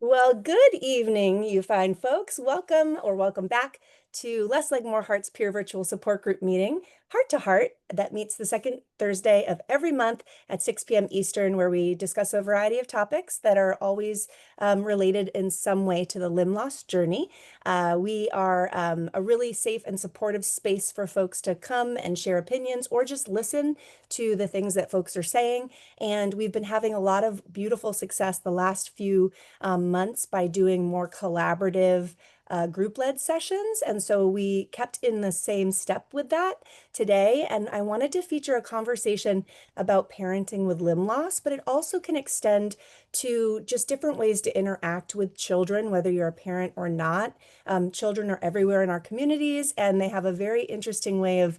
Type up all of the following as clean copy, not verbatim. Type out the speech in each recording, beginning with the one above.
Well, good evening, you fine folks. Welcome or welcome back to Less Like More Heart's peer virtual support group meeting, Heart to Heart, that meets the second Thursday of every month at 6 p.m. Eastern, where we discuss a variety of topics that are always related in some way to the limb loss journey. We are a really safe and supportive space for folks to come and share opinions or just listen to the things that folks are saying. And we've been having a lot of beautiful success the last few months by doing more collaborative group-led sessions. And so we kept in the same step with that today. And I wanted to feature a conversation about parenting with limb loss, but it also can extend to just different ways to interact with children, whether you're a parent or not. Children are everywhere in our communities, and they have a very interesting way of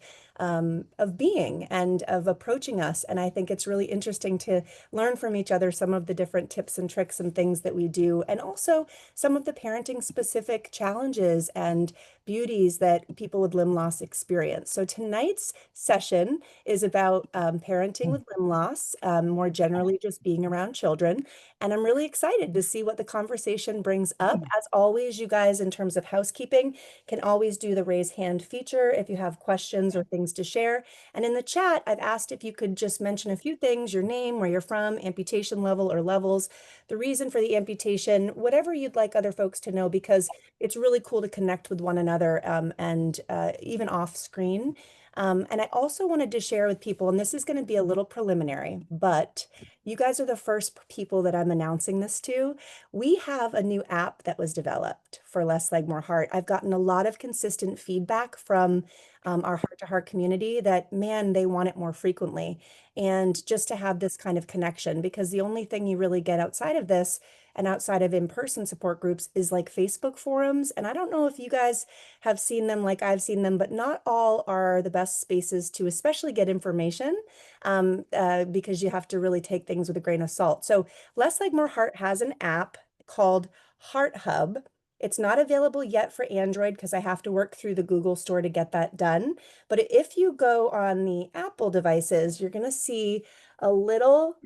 being and of approaching us. And I think it's really interesting to learn from each other some of the different tips and tricks and things that we do, and also some of the parenting specific challenges and beauties that people with limb loss experience. So tonight's session is about parenting with limb loss, more generally just being around children. And I'm really excited to see what the conversation brings up. As always, you guys, in terms of housekeeping, can always do the raise hand feature if you have questions or things to share. And in the chat, I've asked if you could just mention a few things, your name, where you're from, amputation level or levels, the reason for the amputation, whatever you'd like other folks to know, because it's really cool to connect with one another and even off screen. And I also wanted to share with people, and this is going to be a little preliminary, but you guys are the first people that I'm announcing this to. We have a new app that was developed for Less Leg, More Heart. I've gotten a lot of consistent feedback from our Heart to Heart community that, man, they want it more frequently. And just to have this kind of connection, because the only thing you really get outside of this and outside of in-person support groups is like Facebook forums. And I don't know if you guys have seen them like I've seen them, but not all are the best spaces to especially get information because you have to really take things with a grain of salt. So Less Like More Heart has an app called Heart Hub. It's not available yet for Android because I have to work through the Google Store to get that done. But if you go on the Apple devices, you're going to see a little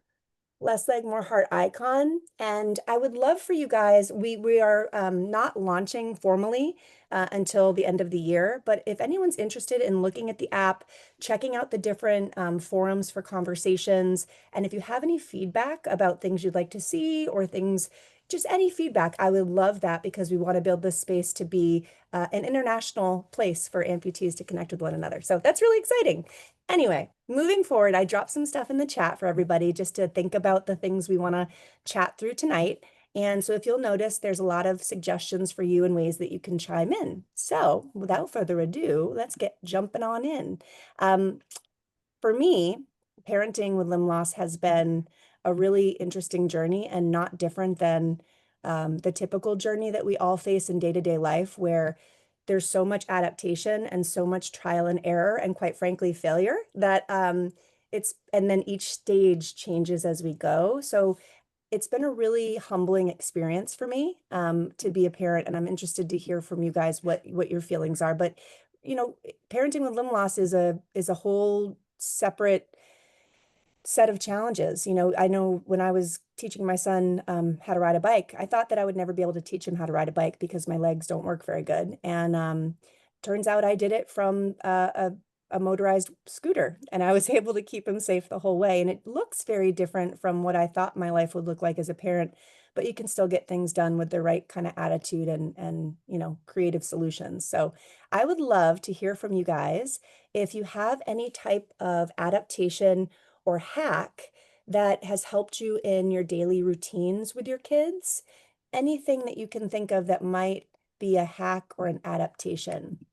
Less Leg, More Heart icon. And I would love for you guys, we are not launching formally until the end of the year, but if anyone's interested in looking at the app, checking out the different forums for conversations, and if you have any feedback about things you'd like to see or things, just any feedback, I would love that because we want to build this space to be an international place for amputees to connect with one another. So that's really exciting. Anyway, moving forward, I dropped some stuff in the chat for everybody just to think about the things we want to chat through tonight. And so if you'll notice, there's a lot of suggestions for you and ways that you can chime in. So without further ado, let's get jumping on in. For me, parenting with limb loss has been a really interesting journey and not different than the typical journey that we all face in day-to-day life, where there's so much adaptation and so much trial and error and quite frankly failure that and then each stage changes as we go. So it's been a really humbling experience for me to be a parent, and I'm interested to hear from you guys what your feelings are. But you know, parenting with limb loss is a whole separate set of challenges. You know, I know when I was teaching my son how to ride a bike, I thought that I would never be able to teach him how to ride a bike because my legs don't work very good. And turns out I did it from a motorized scooter, and I was able to keep him safe the whole way. And it looks very different from what I thought my life would look like as a parent, but you can still get things done with the right kind of attitude and you know, creative solutions. So I would love to hear from you guys if you have any type of adaptation or hack that has helped you in your daily routines with your kids. Anything that you can think of that might be a hack or an adaptation.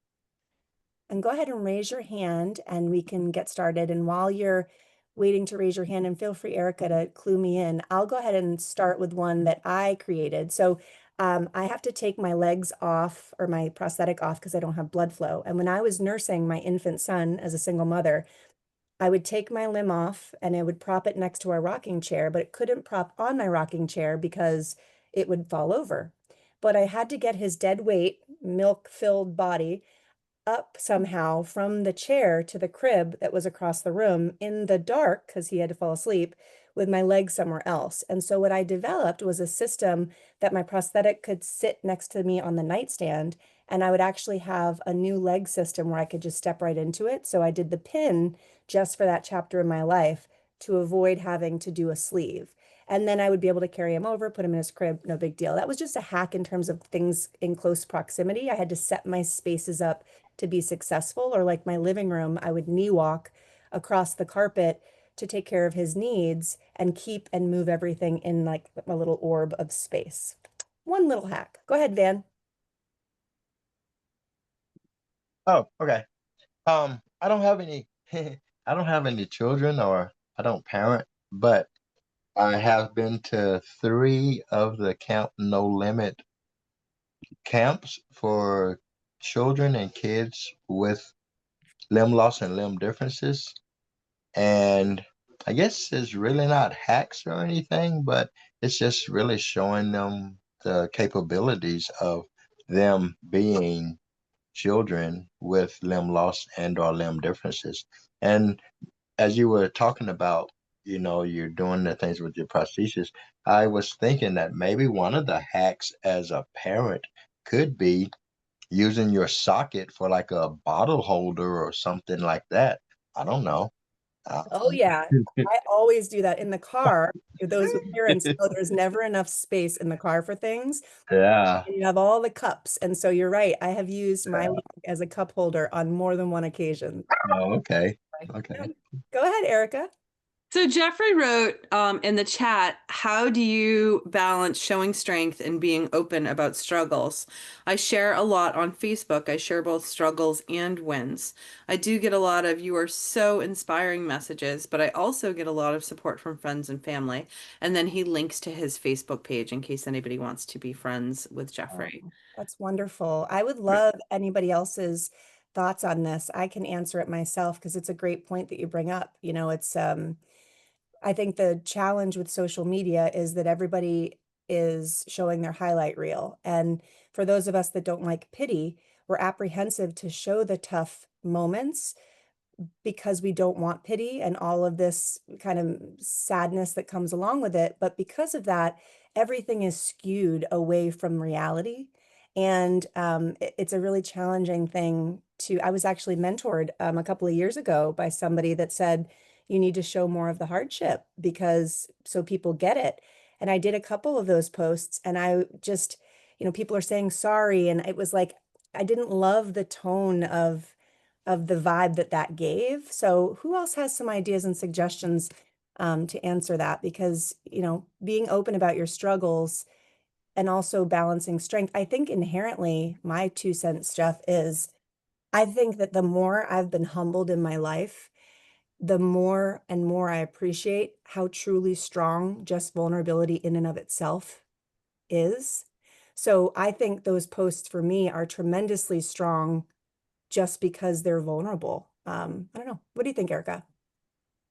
And go ahead and raise your hand and we can get started. And while you're waiting to raise your hand, and feel free, Erica, to clue me in, I'll go ahead and start with one that I created. So I have to take my legs off or my prosthetic off because I don't have blood flow. And when I was nursing my infant son as a single mother, I would take my limb off and I would prop it next to our rocking chair, but it couldn't prop on my rocking chair because it would fall over. But I had to get his dead weight, milk-filled body up somehow from the chair to the crib that was across the room in the dark because he had to fall asleep with my leg somewhere else. And so what I developed was a system that my prosthetic could sit next to me on the nightstand, and I would actually have a new leg system where I could just step right into it. So I did the pin just for that chapter in my life to avoid having to do a sleeve. And then I would be able to carry him over, put him in his crib, no big deal. That was just a hack in terms of things in close proximity. I had to set my spaces up to be successful, or like my living room, I would knee walk across the carpet to take care of his needs and keep and move everything in like a little orb of space. One little hack. Go ahead, Van. Oh, okay. I don't have any I don't have any children or I don't parent, but I have been to three of the Camp No Limit camps for children and kids with limb loss and limb differences. And I guess it's really not hacks or anything, but it's just really showing them the capabilities of them being children with limb loss and or limb differences. And as you were talking about, you're doing the things with your prosthesis, I was thinking that maybe one of the hacks as a parent could be using your socket for like a bottle holder or something like that. I don't know. Oh yeah, I always do that in the car. Those with parents know there's never enough space in the car for things. Yeah. And you have all the cups. And so you're right. I have used my leg as a cup holder on more than one occasion. Oh, okay. Yeah. Okay. Go ahead, Erica. So Jeffrey wrote in the chat, how do you balance showing strength and being open about struggles? I share a lot on Facebook. I share both struggles and wins. I do get a lot of "you are so inspiring" messages, but I also get a lot of support from friends and family. And then he links to his Facebook page in case anybody wants to be friends with Oh, Jeffrey. that's wonderful. I would love anybody else's thoughts on this. I can answer it myself because it's a great point that you bring up. I think the challenge with social media is that everybody is showing their highlight reel. And for those of us that don't like pity, we're apprehensive to show the tough moments because we don't want pity and all of this kind of sadness that comes along with it. But because of that, everything is skewed away from reality. And it's a really challenging thing to. I was actually mentored a couple of years ago by somebody that said, you need to show more of the hardship because so people get it. And I did a couple of those posts and I just, people are saying sorry. And it was like, I didn't love the tone of the vibe that that gave. So who else has some ideas and suggestions to answer that? Because, being open about your struggles and also balancing strength, I think inherently my 2 cents, Jeff, is I think that the more I've been humbled in my life, the more and more I appreciate how truly strong just vulnerability in and of itself is. So I think those posts for me are tremendously strong just because they're vulnerable. I don't know. What do you think, Erica?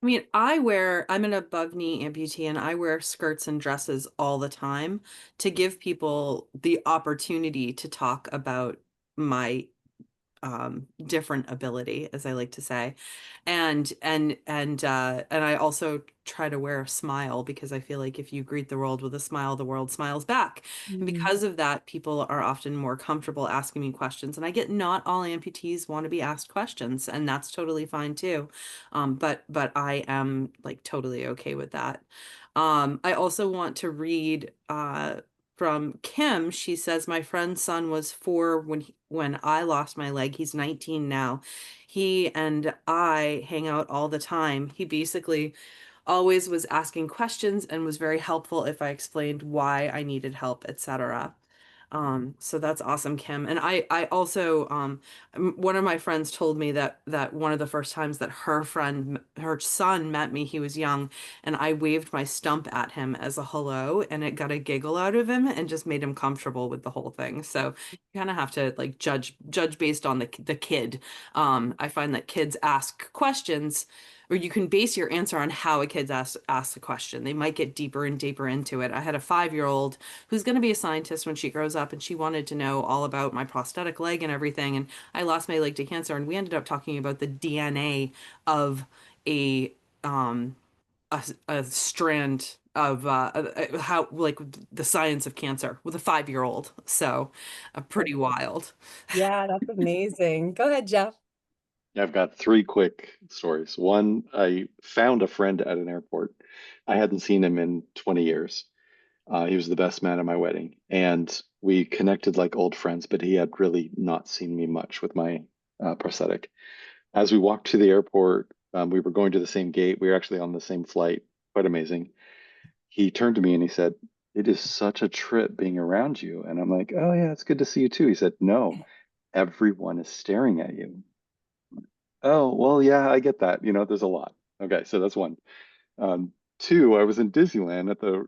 I mean, I'm an above knee amputee and I wear skirts and dresses all the time to give people the opportunity to talk about my different ability, as I like to say. And I also try to wear a smile because I feel like if you greet the world with a smile, the world smiles back. And Mm. because of that, people are often more comfortable asking me questions. And I get not all amputees want to be asked questions, and that's totally fine too. But I am like totally okay with that. I also want to read from Kim. She says, my friend's son was 4 when I lost my leg. He's 19 now. He and I hang out all the time. He basically always was asking questions and was very helpful if I explained why I needed help, etc. So that's awesome, Kim. And I also, one of my friends told me that one of the first times that her son met me, he was young, and I waved my stump at him as a hello, and it got a giggle out of him and just made him comfortable with the whole thing. So you kind of have to like judge based on the kid. I find that kids ask questions, or you can base your answer on how a kid's ask a question. They might get deeper and deeper into it. I had a 5-year-old who's going to be a scientist when she grows up, and she wanted to know all about my prosthetic leg and everything. And I lost my leg to cancer, and we ended up talking about the DNA of a a strand of how like the science of cancer with a 5-year-old. So pretty wild. Yeah, that's amazing. Go ahead, Jeff. I've got three quick stories. One, I found a friend at an airport. I hadn't seen him in 20 years. He was the best man at my wedding, and we connected like old friends, but he had really not seen me much with my prosthetic. As we walked to the airport, we were going to the same gate. We were actually on the same flight. Quite amazing. He turned to me and he said, "It is such a trip being around you." And I'm like, "Oh, yeah, it's good to see you too." He said, "No, everyone is staring at you." Oh, well, yeah, I get that. There's a lot. Okay, so that's one. Two, I was in Disneyland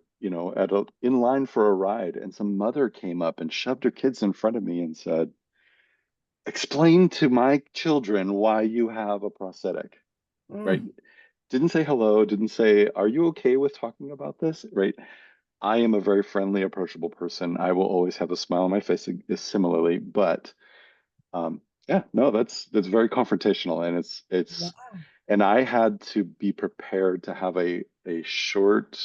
in line for a ride, and some mother came up and shoved her kids in front of me and said, "Explain to my children why you have a prosthetic." Right? Mm, Didn't say hello, didn't say, "Are you okay with talking about this?" Right? I am a very friendly, approachable person. I will always have a smile on my face similarly, but um, yeah, no, that's very confrontational, and yeah. and I had to be prepared to have a short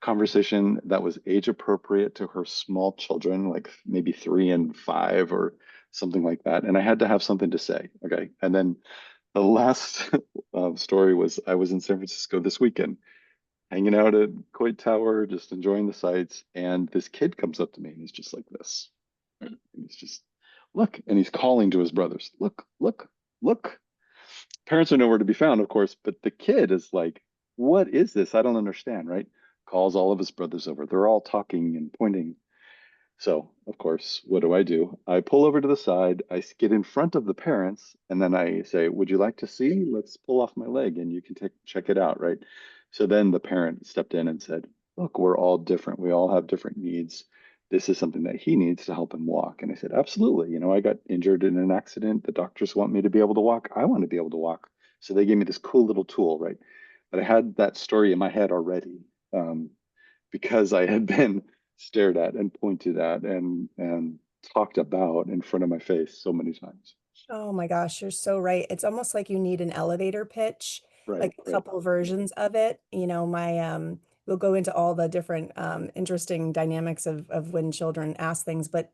conversation that was age appropriate to her small children, like maybe 3 and 5 or something like that. And I had to have something to say. Okay. And then the last story was I was in San Francisco this weekend, hanging out at Coit Tower, just enjoying the sights. And this kid comes up to me and he's just like this. And he's just, "Look," and he's calling to his brothers, "Look, look, look." Parents are nowhere to be found, of course, but the kid is like, "What is this? I don't understand," right? Calls all of his brothers over. They're all talking and pointing. So, of course, what do? I pull over to the side, get in front of the parents, and then I say, "Would you like to see? Let's pull off my leg and you can check it out," right? So then the parent stepped in and said, "Look, we're all different. We all have different needs. This is something that he needs to help him walk." And I said, "Absolutely. I got injured in an accident. The doctors want me to be able to walk. I want to be able to walk." So they gave me this cool little tool, right? But I had that story in my head already. Because I had been stared at and pointed at and talked about in front of my face so many times. Oh my gosh, you're so right. It's almost like you need an elevator pitch, Right, like a right. couple versions of it. We'll go into all the different interesting dynamics of when children ask things, but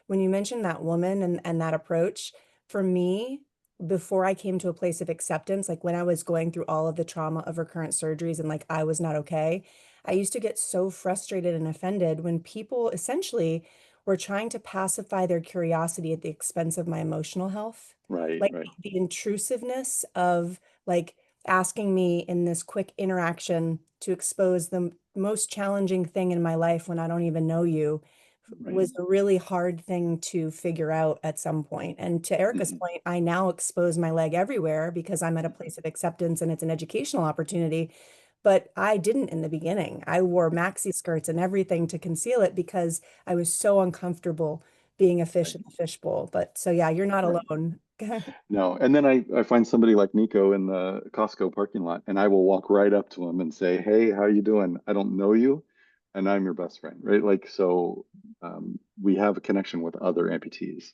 when you mentioned that woman and that approach, for me, before I came to a place of acceptance, like when I was going through all of the trauma of recurrent surgeries and like I was not okay, I used to get so frustrated and offended when people essentially were trying to pacify their curiosity at the expense of my emotional health. Right, Like right. the intrusiveness of like asking me in this quick interaction to expose the most challenging thing in my life when I don't even know you Right. was a really hard thing to figure out at some point. And to Erica's Mhm. point, I now expose my leg everywhere because I'm at a place of acceptance and it's an educational opportunity. But I didn't in the beginning. I wore maxi skirts and everything to conceal it because I was so uncomfortable being a fish Right, in the fishbowl. But so yeah, you're not right. alone. No, and then I find somebody like Nico in the Costco parking lot, and I will walk right up to him and say, "Hey, how you doing? I don't know you, and I'm your best friend," right? Like so, we have a connection with other amputees.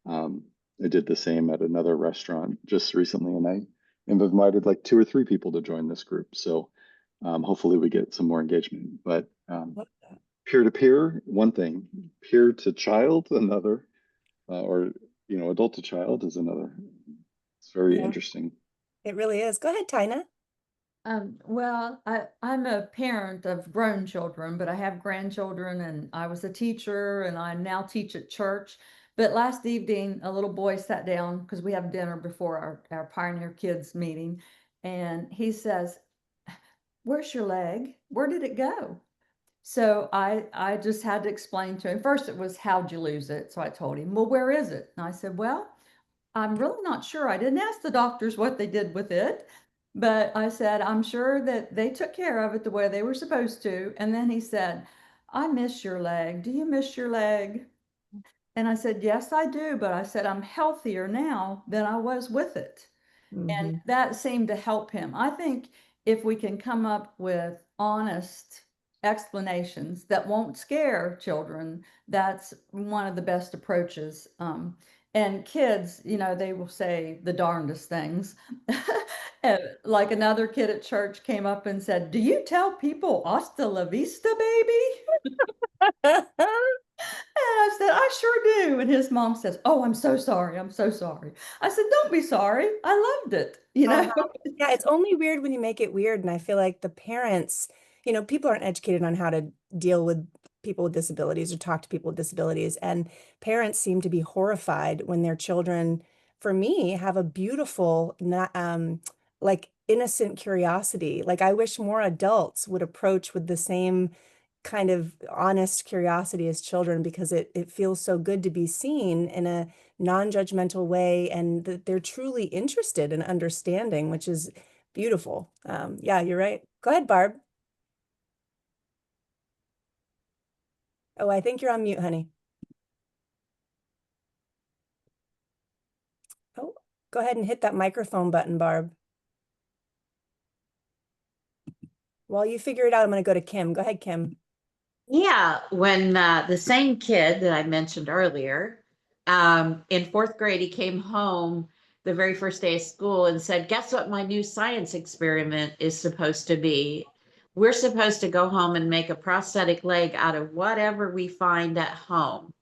Um, I did the same at another restaurant just recently, and I have invited like 2 or 3 people to join this group. So hopefully we get some more engagement. But peer to peer, one thing; peer to child, another, or adult to child is another. It's very Yeah, interesting. it really is. Go ahead, Tina. Well, I'm a parent of grown children, but I have grandchildren, and I was a teacher, and I now teach at church. But last evening, a little boy sat down because we have dinner before our Pioneer Kids meeting, and he says, "Where's your leg? Where did it go?" So I just had to explain to him. First, it was, "How'd you lose it?" So I told him, "Well, where is it?" And I said, "Well, I'm really not sure. I didn't ask the doctors what they did with it, but I said, I'm sure that they took care of it the way they were supposed to." And then he said, "I miss your leg. Do you miss your leg?" And I said, "Yes, I do." But I said, "I'm healthier now than I was with it." And Hmm. that seemed to help him. I think if we can come up with honest explanations that won't scare children, that's one of the best approaches. And kids, they will say the darndest things. Like another kid at church came up and said, "Do you tell people hasta la vista, baby?" And I said, "I sure do." And his mom says, "Oh, I'm so sorry. I'm so sorry." I said, "Don't be sorry. I loved it." Uh-huh. Yeah, it's only weird when you make it weird. And I feel like the parents, people aren't educated on how to deal with people with disabilities or talk to people with disabilities. And parents seem to be horrified when their children, for me, have a beautiful, not like innocent curiosity. Like I wish more adults would approach with the same kind of honest curiosity as children because it feels so good to be seen in a non-judgmental way and that they're truly interested in understanding, which is beautiful. Yeah, you're right. Go ahead, Barb. Oh, I think you're on mute, honey. Oh, go ahead and hit that microphone button, Barb. While you figure it out, I'm going to go to Kim. Go ahead, Kim. Yeah, when the same kid that I mentioned earlier, in fourth grade, he came home the very first day of school and said, "Guess what my new science experiment is supposed to be? We're supposed to go home and make a prosthetic leg out of whatever we find at home."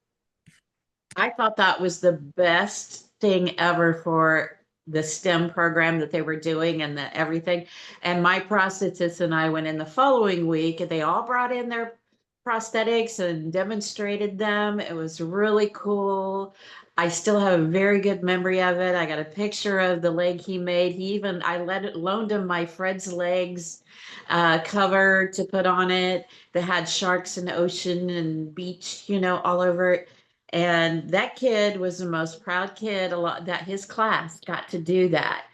I thought that was the best thing ever for the STEM program that they were doing and the everything. And my prosthetist and I went in the following week and they all brought in their prosthetics and demonstrated them. It was really cool. I still have a very good memory of it. I got a picture of the leg he made. I loaned him my Fred's Legs cover to put on it that had sharks and ocean and beach, all over it. And that kid was the most proud kid, a lot that his class got to do that.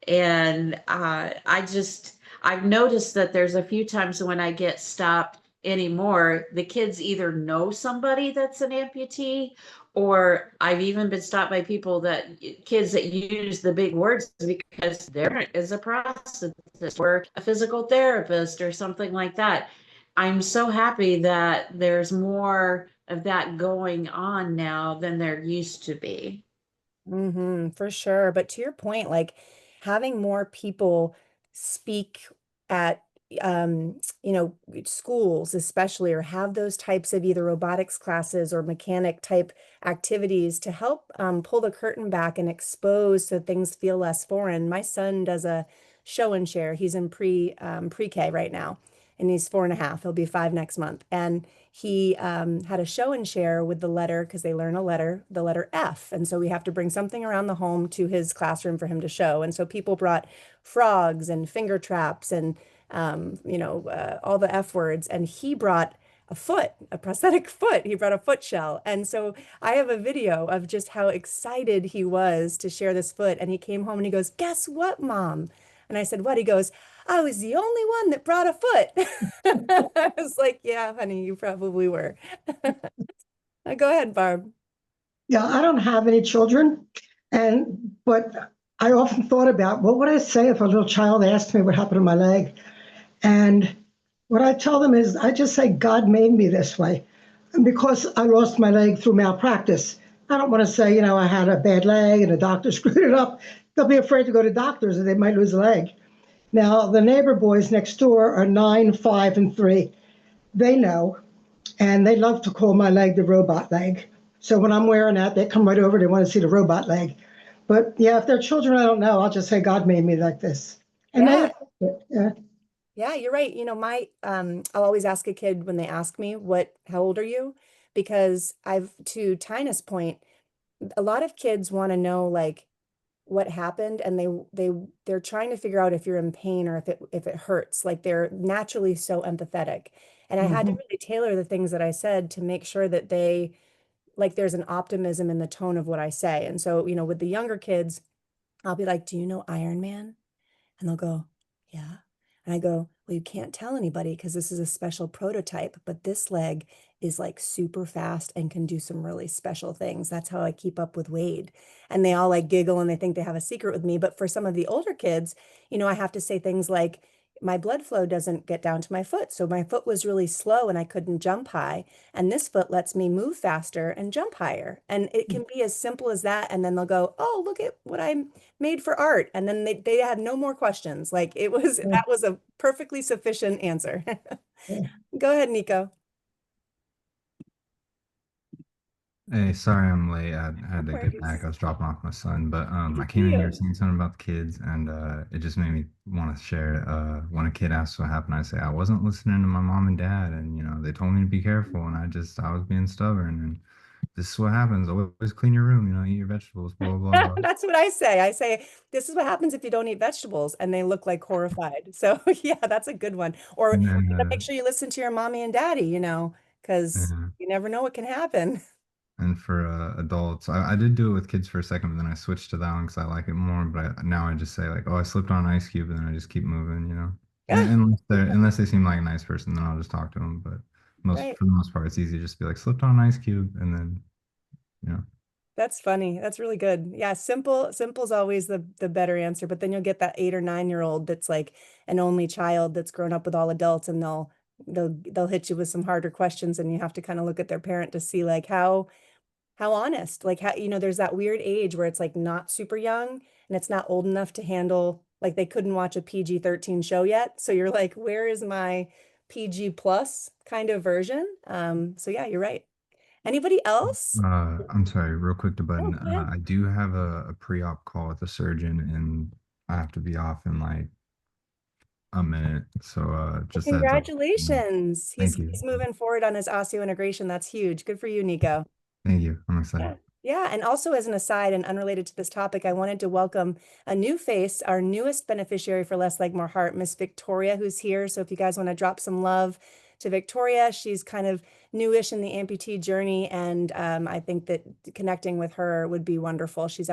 And I've noticed that there's a few times when I get stopped anymore, the kids either know somebody that's an amputee, or I've even been stopped by kids that use the big words because there is a prosthetist or a physical therapist or something like that. I'm so happy that there's more of that going on now than there used to be. For sure. But to your point, like having more people speak at schools especially, or have those types of either robotics classes or mechanic type activities to help pull the curtain back and expose so things feel less foreign. My son does a show and share. He's in pre-K right now, and he's 4.5. He'll be 5 next month. And he had a show and share with the letter, because they learn the letter F. And so we have to bring something around the home to his classroom for him to show. And so people brought frogs and finger traps and, all the F words. And he brought a prosthetic foot. He brought a foot shell. And so I have a video of just how excited he was to share this foot. And he came home and he goes, "Guess what, Mom?" And I said, "What?" He goes, "I was the only one that brought a foot." I was like, "Yeah, honey, you probably were." Go ahead, Barb. Yeah, I don't have any children, but I often thought about what would I say if a little child asked me what happened to my leg? And what I tell them is I just say God made me this way. And because I lost my leg through malpractice, I don't want to say, I had a bad leg and the doctor screwed it up. They'll be afraid to go to doctors and they might lose a leg. Now, the neighbor boys next door are 9, 5, and 3. They know, and they love to call my leg the robot leg. So when I'm wearing that, they come right over. They want to see the robot leg. But yeah, if they're children, I don't know. I'll just say God made me like this. And Yeah. yeah. Yeah, you're right. I'll always ask a kid when they ask me how old are you? Because to Tina's point, a lot of kids want to know like what happened, and they're trying to figure out if you're in pain or if it hurts. Like they're naturally so empathetic. And I had to really tailor the things that I said to make sure that there's an optimism in the tone of what I say. And so, with the younger kids, I'll be like, "Do you know Iron Man?" And they'll go, "Yeah." And I go, "Well, you can't tell anybody because this is a special prototype, but this leg is like super fast and can do some really special things. That's how I keep up with Wade." And they all like giggle and they think they have a secret with me. But for some of the older kids, I have to say things like, my blood flow doesn't get down to my foot. So my foot was really slow and I couldn't jump high. And this foot lets me move faster and jump higher. And it can be as simple as that. And then they'll go, oh, look at what I made for art. And then they had no more questions. Like it was, Yeah. that was a perfectly sufficient answer. Yeah. Go ahead, Nico. Hey, sorry I'm late. I had No to get worries. back. I was dropping off my son, but Good I to came see in, you were you. saying something about the kids, and it just made me want to share it. When a kid asks what happened, I say I wasn't listening to my mom and dad, and they told me to be careful, and I was being stubborn, and this is what happens. Always clean your room, eat your vegetables, blah blah blah. That's what I say. I say, this is what happens if you don't eat vegetables, and they look like horrified. So yeah, that's a good one. Or And then you gotta make sure you listen to your mommy and daddy, because yeah. you never know what can happen. And for adults, I did do it with kids for a second, but then I switched to that one because I like it more. But now I just say like, "Oh, I. Slipped on an ice cube," and then I just keep moving. Yeah, Unless they seem like a nice person, then I'll just talk to them. But right. for the most part, it's easy to just be like, "Slipped on an ice cube," and then you know. That's funny. That's really good. Yeah, simple's always the better answer. But then you'll get that 8 or 9 year old that's like an only child that's grown up with all adults, and they'll hit you with some harder questions, and you have to kind of look at their parent to see like how honest, like how, there's that weird age where it's like not super young and it's not old enough to handle, like they couldn't watch a PG-13 show yet. So you're like, where is my PG plus kind of version? So yeah, you're right. Anybody else? I'm sorry, real quick to Oh, button. go ahead. I do have a pre-op call with the surgeon, and I have to be off in like a minute. So Well, just a heads up. congratulations. He's Thank you. he's moving forward on his osseointegration. That's huge. Good for you, Nico. Thank you. I'm Yeah. excited. Yeah. And also, as an aside and unrelated to this topic, I wanted to welcome a new face, our newest beneficiary for Less Leg, More Heart, Miss Victoria, who's here. So if you guys want to drop some love to Victoria, she's kind of newish in the amputee journey. And I think that connecting with her would be wonderful. She's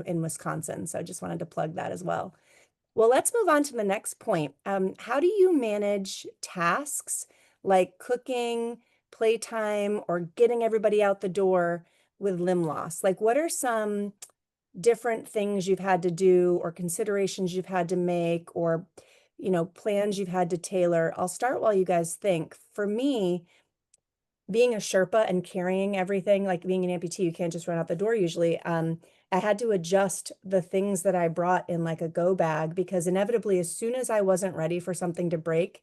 in Wisconsin. So I just wanted to plug that as well. Well, let's move on to the next point. How do you manage tasks like cooking, playtime, or getting everybody out the door with limb loss? Like, what are some different things you've had to do or considerations you've had to make or, plans you've had to tailor? I'll start while you guys think. For me, being a Sherpa and carrying everything, like being an amputee, you can't just run out the door usually. I had to adjust the things that I brought in like a go bag because inevitably, as soon as I wasn't ready for something to break,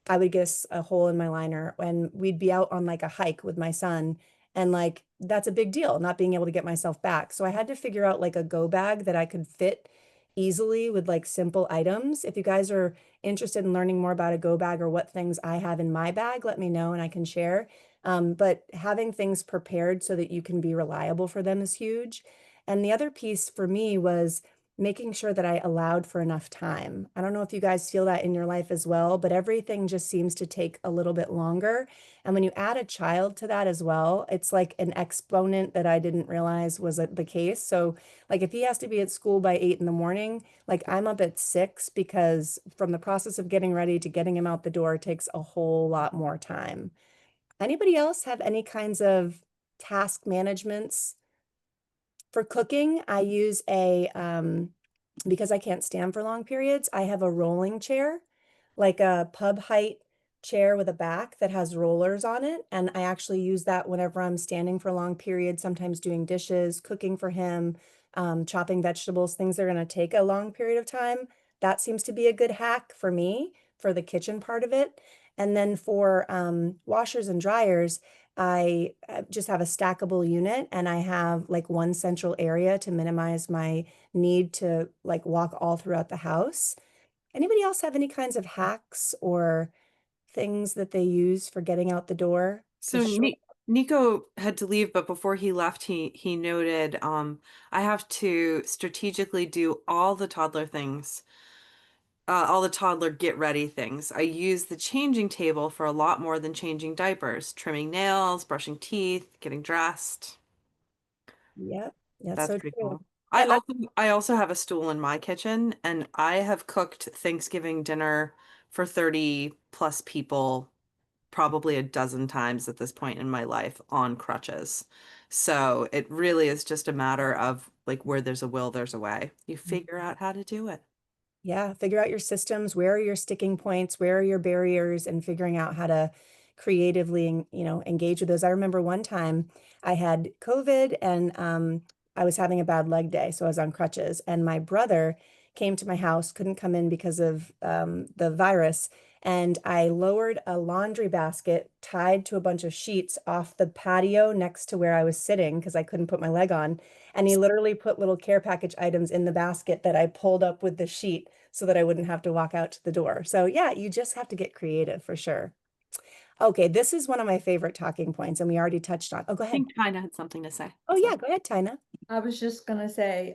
I would get a hole in my liner and we'd be out on like a hike with my son. And like, that's a big deal, not being able to get myself back. So I had to figure out like a go bag that I could fit easily with like simple items. If you guys are interested in learning more about a go bag or what things I have in my bag, let me know and I can share. But having things prepared so that you can be reliable for them is huge. And the other piece for me was making sure that I allowed for enough time. I don't know if you guys feel that in your life as well, but everything just seems to take a little bit longer. And when you add a child to that as well, it's like an exponent that I didn't realize was the case. So, like, if he has to be at school by 8 in the morning, like I'm up at 6 because from the process of getting ready to getting him out the door takes a whole lot more time. Anybody else have any kinds of task managements? For cooking, I use because I can't stand for long periods, I have a rolling chair, like a pub height chair with a back that has rollers on it. And I actually use that whenever I'm standing for long periods, sometimes doing dishes, cooking for him, chopping vegetables, things that are going to take a long period of time. That seems to be a good hack for me for the kitchen part of it. And then for washers and dryers, I just have a stackable unit and I have like one central area to minimize my need to like walk all throughout the house. Anybody else have any kinds of hacks or things that they use for getting out the door to So short? Nico had to leave, but before he left, he noted, I have to strategically do all the toddler things, all the toddler get ready things. I use the changing table for a lot more than changing diapers, trimming nails, brushing teeth, getting dressed. Yep, that's That's so pretty true. cool. I And that's also I also have a stool in my kitchen, and I have cooked Thanksgiving dinner for 30 plus people probably a dozen times at this point in my life on crutches. So it really is just a matter of like where there's a will, there's a way. You figure out how to do it. Yeah, figure out your systems. Where are your sticking points? Where are your barriers? And figuring out how to creatively, engage with those. I remember one time I had COVID and I was having a bad leg day, so I was on crutches. And my brother came to my house, couldn't come in because of the virus. And I lowered a laundry basket tied to a bunch of sheets off the patio next to where I was sitting because I couldn't put my leg on. And he literally put little care package items in the basket that I pulled up with the sheet so that I wouldn't have to walk out to the door. So yeah, you just have to get creative for sure. Okay, this is one of my favorite talking points, and we already touched on. Oh, go I ahead. think Tina had something to say. Oh So- yeah, go ahead, Tina. I was just gonna say,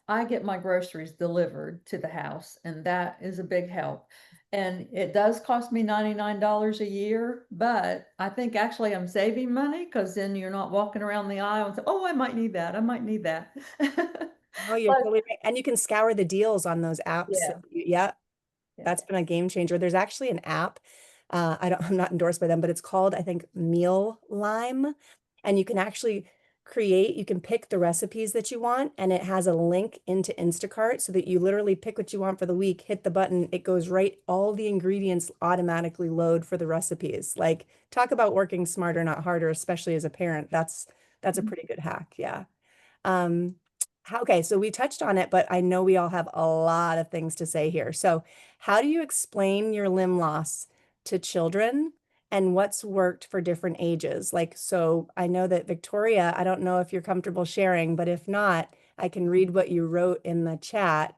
I get my groceries delivered to the house, and that is a big help. And it does cost me $99 a year, but I think actually I'm saving money because then you're not walking around the aisle and say, oh, I might need that. I might need that. Oh, you're totally right. And you can scour the deals on those apps. Yeah. Yeah, Yeah. that's been a game changer. There's actually an app. I'm not endorsed by them, but it's called, I think, Meal Lime. And you can actually you can pick the recipes that you want, and it has a link into Instacart so that you literally pick what you want for the week, hit the button, it goes right, all the ingredients automatically load for the recipes. Like, talk about working smarter, not harder, especially as a parent. That's a pretty good hack. Yeah. Um, okay, so we touched on it, but I know we all have a lot of things to say here. So, how do you explain your limb loss to children and what's worked for different ages? Like, so I know that Victoria, I don't know if you're comfortable sharing, but if not, I can read what you wrote in the chat.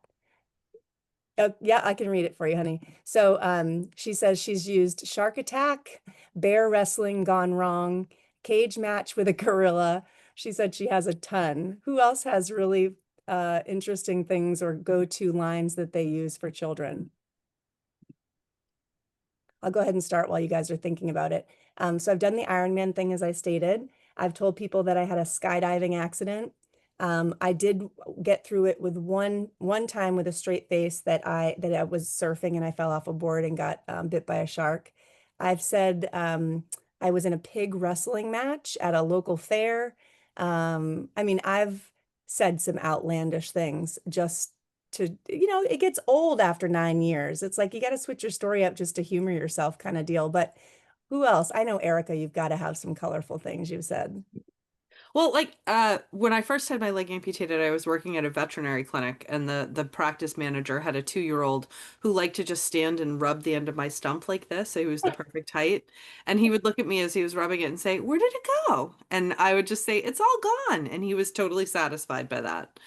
Yeah, I can read it for you, honey. So she says she's used shark attack, bear wrestling gone wrong, cage match with a gorilla. She said she has a ton. Who else has really interesting things or go-to lines that they use for children? I'll go ahead and start while you guys are thinking about it. So I've done the Ironman thing, as I stated. I've told people that I had a skydiving accident. I did get through it with one time with a straight face that I was surfing and I fell off a board and got bit by a shark. I've said I was in a pig wrestling match at a local fair. I mean, I've said some outlandish things just to, it gets old after 9 years. It's like you got to switch your story up just to humor yourself kind of deal. But who else? I know, Erica, you've got to have some colorful things you've said. Well, like when I first had my leg amputated, I was working at a veterinary clinic, and the practice manager had a 2-year-old who liked to just stand and rub the end of my stump like this. So he was the perfect height. And he would look at me as he was rubbing it and say, "Where did it go?" And I would just say, "It's all gone." And he was totally satisfied by that.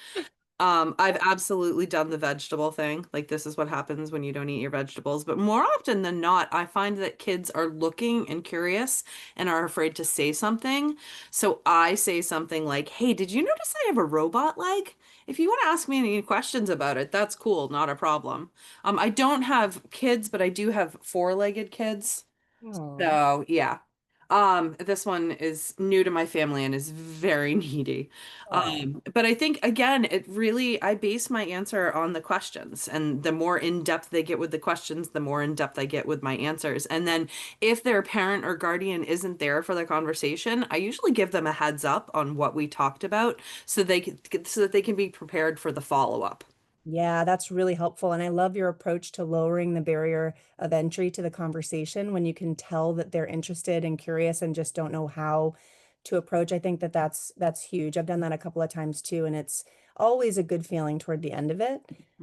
I've absolutely done the vegetable thing. Like, this is what happens when you don't eat your vegetables. But more often than not, I find that kids are looking and curious and are afraid to say something. So I say something like, "Hey, did you notice I have a robot leg? If you want to ask me any questions about it, that's cool, not a problem." I don't have kids, but I do have four-legged kids. Aw. So yeah. This one is new to my family and is very needy. Aw. But I think again, I base my answer on the questions, and the more in-depth they get with the questions, the more in-depth I get with my answers. And then if their parent or guardian isn't there for the conversation, I usually give them a heads up on what we talked about so that they can be prepared for the follow-up. Yeah, that's really helpful. And I love your approach to lowering the barrier of entry to the conversation when you can tell that they're interested and curious and just don't know how to approach. I think that that's huge. I've done that a couple of times too, and it's always a good feeling toward the end of it.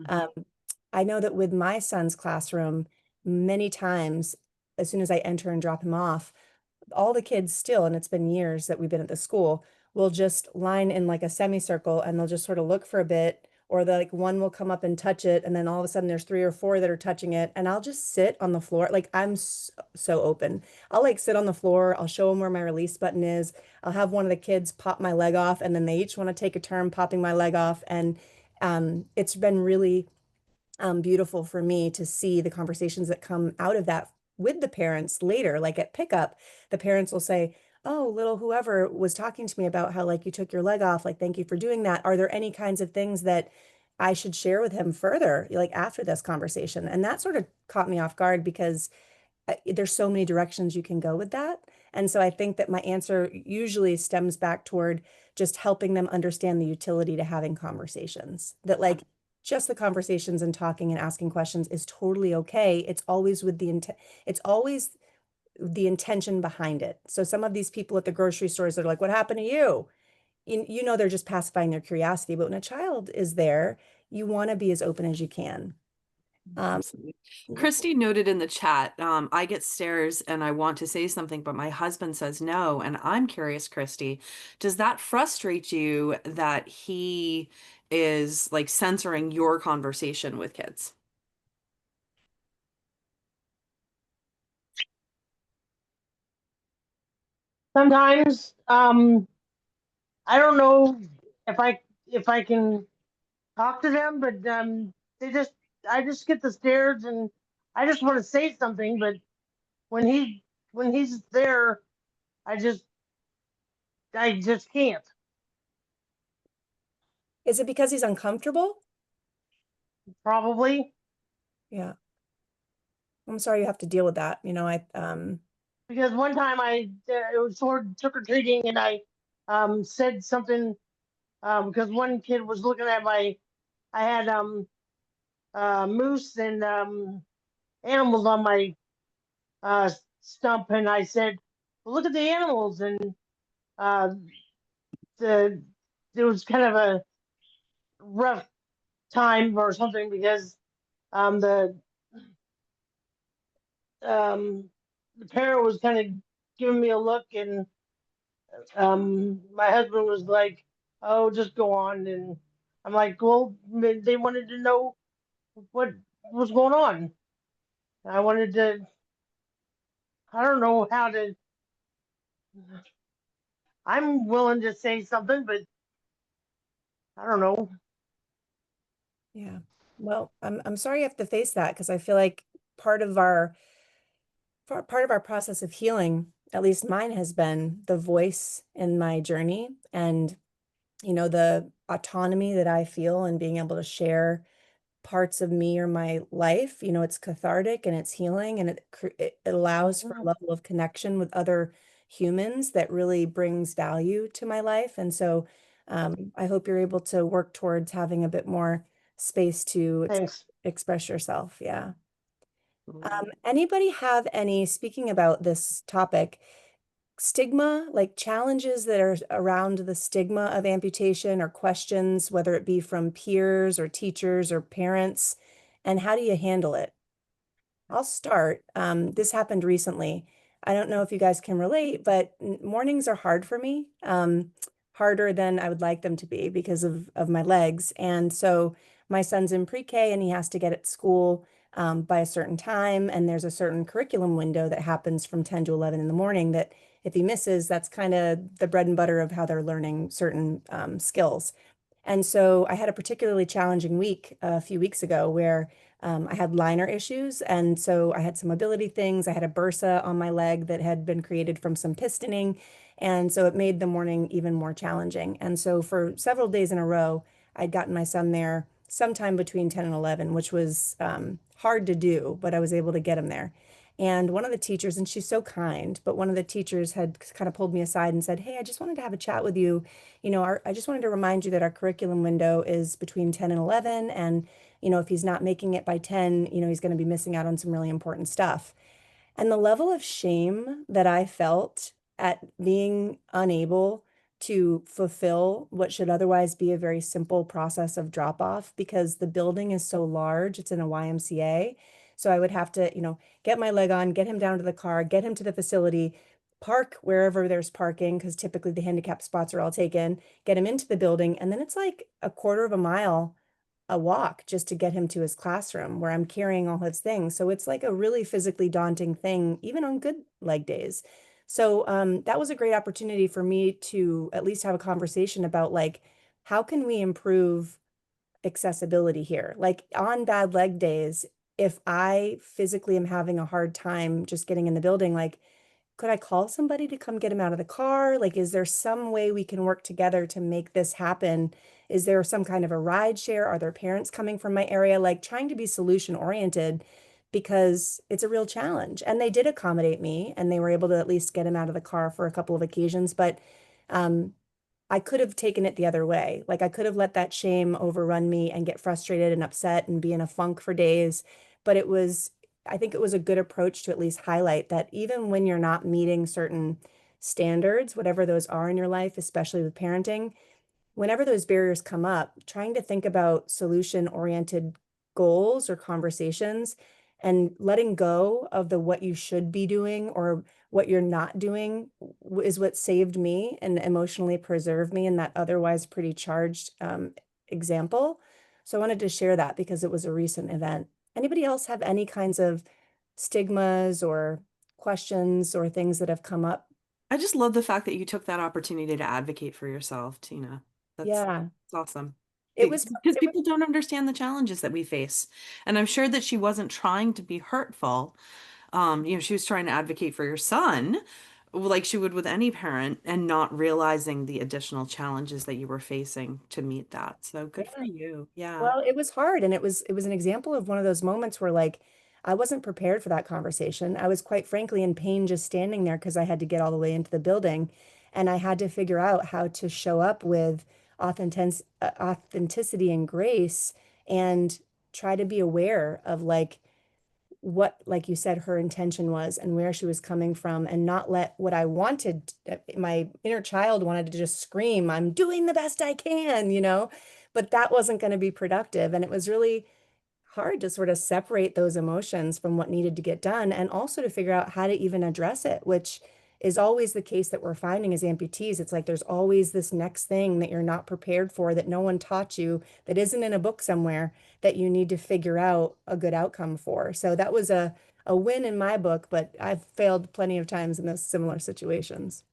Um, I know that with my son's classroom, many times, as soon as I enter and drop him off, all the kids still, and it's been years that we've been at the school, will just line in like a semicircle and they'll just sort of look for a bit, or the like one will come up and touch it, and then all of a sudden there's three or four that are touching it, and I'll just sit on the floor. Like, I'm so open. I'll like sit on the floor, I'll show them where my release button is. I'll have one of the kids pop my leg off, and then they each want to take a turn popping my leg off. And it's been really beautiful for me to see the conversations that come out of that with the parents later. Like at pickup, the parents will say, "Oh, little whoever was talking to me about how like you took your leg off. Like, thank you for doing that. Are there any kinds of things that I should share with him further, like after this conversation?" And that sort of caught me off guard because there's so many directions you can go with that. And so I think that my answer usually stems back toward just helping them understand the utility to having conversations. That like just the conversations and talking and asking questions is totally okay. It's always with the intent, it's always the intention behind it. So some of these people at the grocery stores are like, what happened to you? You know, they're just pacifying their curiosity. But when a child is there, you want to be as open as you can. Absolutely. Christy noted in the chat, I get stares and I want to say something, but my husband says no. And I'm curious, Christy, does that frustrate you that he is like censoring your conversation with kids? Sometimes, I don't know if I can talk to them, but they just I just get the stares and I just want to say something, but when he's there, I just can't. Is it because he's uncomfortable? Probably Yeah. I'm sorry you have to deal with that. You know, because one time it was toward trick or treating and I said something because one kid was looking at I had moose and animals on my stump, and I said, well, "Look at the animals," and uh, the it was kind of a rough time or something because um, the the parent was kind of giving me a look, and my husband was like, "Oh, just go on," and I'm like, "Well, they wanted to know what was going on. I wanted to. I don't know how to. I'm willing to say something, but I don't know." yeah. Well, I'm sorry you have to face that because I feel like part of our part of our process of healing, at least mine has been the voice in my journey and you know the autonomy that I feel and being able to share parts of me or my life. You know, it's cathartic and it's healing and it allows for a level of connection with other humans that really brings value to my life. And so I hope you're able to work towards having a bit more space to Thanks. express yourself. Yeah. Anybody have any, speaking about this topic, stigma, like challenges that are around the stigma of amputation or questions, whether it be from peers or teachers or parents, and how do you handle it? I'll start. This happened recently. I don't know if you guys can relate, but mornings are hard for me, harder than I would like them to be because of my legs. And so my son's in pre-K and he has to get at school by a certain time. And there's a certain curriculum window that happens from 10 to 11 in the morning that if he misses, that's kind of the bread and butter of how they're learning certain skills. And so I had a particularly challenging week a few weeks ago where I had liner issues. And so I had some mobility things. I had a bursa on my leg that had been created from some pistoning. And so it made the morning even more challenging. And so for several days in a row, I'd gotten my son there sometime between 10 and 11, which was hard to do, but I was able to get him there. And one of the teachers, and she's so kind, but one of the teachers had kind of pulled me aside and said, "Hey, I just wanted to have a chat with you. You know, I just wanted to remind you that our curriculum window is between 10 and 11. And, you know, if he's not making it by 10, you know, he's going to be missing out on some really important stuff." And the level of shame that I felt at being unable to fulfill what should otherwise be a very simple process of drop off because the building is so large, it's in a YMCA. So I would have to, you know, get my leg on, get him down to the car, get him to the facility, park wherever there's parking, because typically the handicap spots are all taken, get him into the building. And then it's like a quarter of a mile a walk just to get him to his classroom where I'm carrying all his things. So it's like a really physically daunting thing, even on good leg days. So that was a great opportunity for me to at least have a conversation about like, how can we improve accessibility here? Like on bad leg days, if I physically am having a hard time just getting in the building, like, could I call somebody to come get him out of the car? Like, is there some way we can work together to make this happen? Is there some kind of a ride share? Are there parents coming from my area? Like trying to be solution oriented because it's a real challenge. And they did accommodate me and they were able to at least get him out of the car for a couple of occasions. But I could have taken it the other way. Like I could have let that shame overrun me and get frustrated and upset and be in a funk for days. But I think it was a good approach to at least highlight that even when you're not meeting certain standards, whatever those are in your life, especially with parenting, whenever those barriers come up, trying to think about solution-oriented goals or conversations and letting go of the what you should be doing or what you're not doing is what saved me and emotionally preserved me in that otherwise pretty charged example. So I wanted to share that because it was a recent event. Anybody else have any kinds of stigmas or questions or things that have come up? I just love the fact that you took that opportunity to advocate for yourself, Tina. Yeah, That's awesome. it was, Because it was, people don't understand the challenges that we face. And I'm sure that she wasn't trying to be hurtful. She was trying to advocate for your son, like she would with any parent, and not realizing the additional challenges that you were facing to meet that. So good for yeah. you. Yeah. Well, it was hard and it was an example of one of those moments where like I wasn't prepared for that conversation. I was quite frankly in pain just standing there because I had to get all the way into the building and I had to figure out how to show up with authenticity and grace and try to be aware of like what, like you said, her intention was and where she was coming from, and not let what I wanted, my inner child wanted to just scream, I'm doing the best I can, but that wasn't going to be productive. And it was really hard to sort of separate those emotions from what needed to get done and also to figure out how to even address it, which is always the case that we're finding as amputees. It's like there's always this next thing that you're not prepared for, that no one taught you, that isn't in a book somewhere, that you need to figure out a good outcome for. So that was a win in my book, but I've failed plenty of times in those similar situations.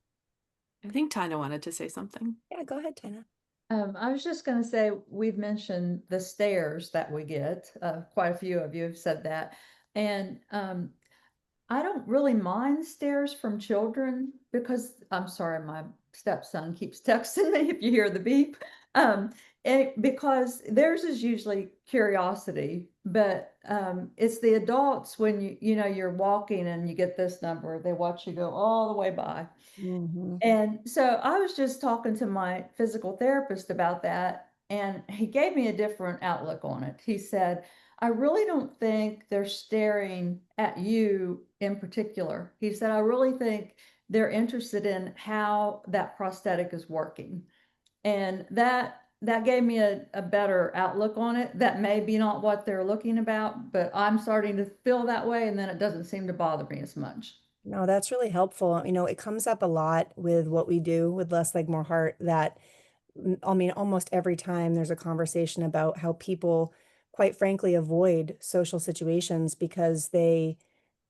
I think Tina wanted to say something. Yeah, go ahead, Tina. I was just going to say, we've mentioned the stares that we get. Quite a few of you have said that. And I don't really mind stares from children because I'm sorry, my stepson keeps texting me if you hear the beep. Because theirs is usually curiosity, but it's the adults when you're walking and you get this number, they watch you go all the way by. Mhm. And so I was just talking to my physical therapist about that, and he gave me a different outlook on it. He said, I really don't think they're staring at you in particular. He said, I really think they're interested in how that prosthetic is working. And that gave me a better outlook on it. That may be not what they're looking about, but I'm starting to feel that way, and then it doesn't seem to bother me as much. No, that's really helpful. It comes up a lot with what we do with Less Like More Heart that I mean, almost every time there's a conversation about how people, quite frankly, avoid social situations because they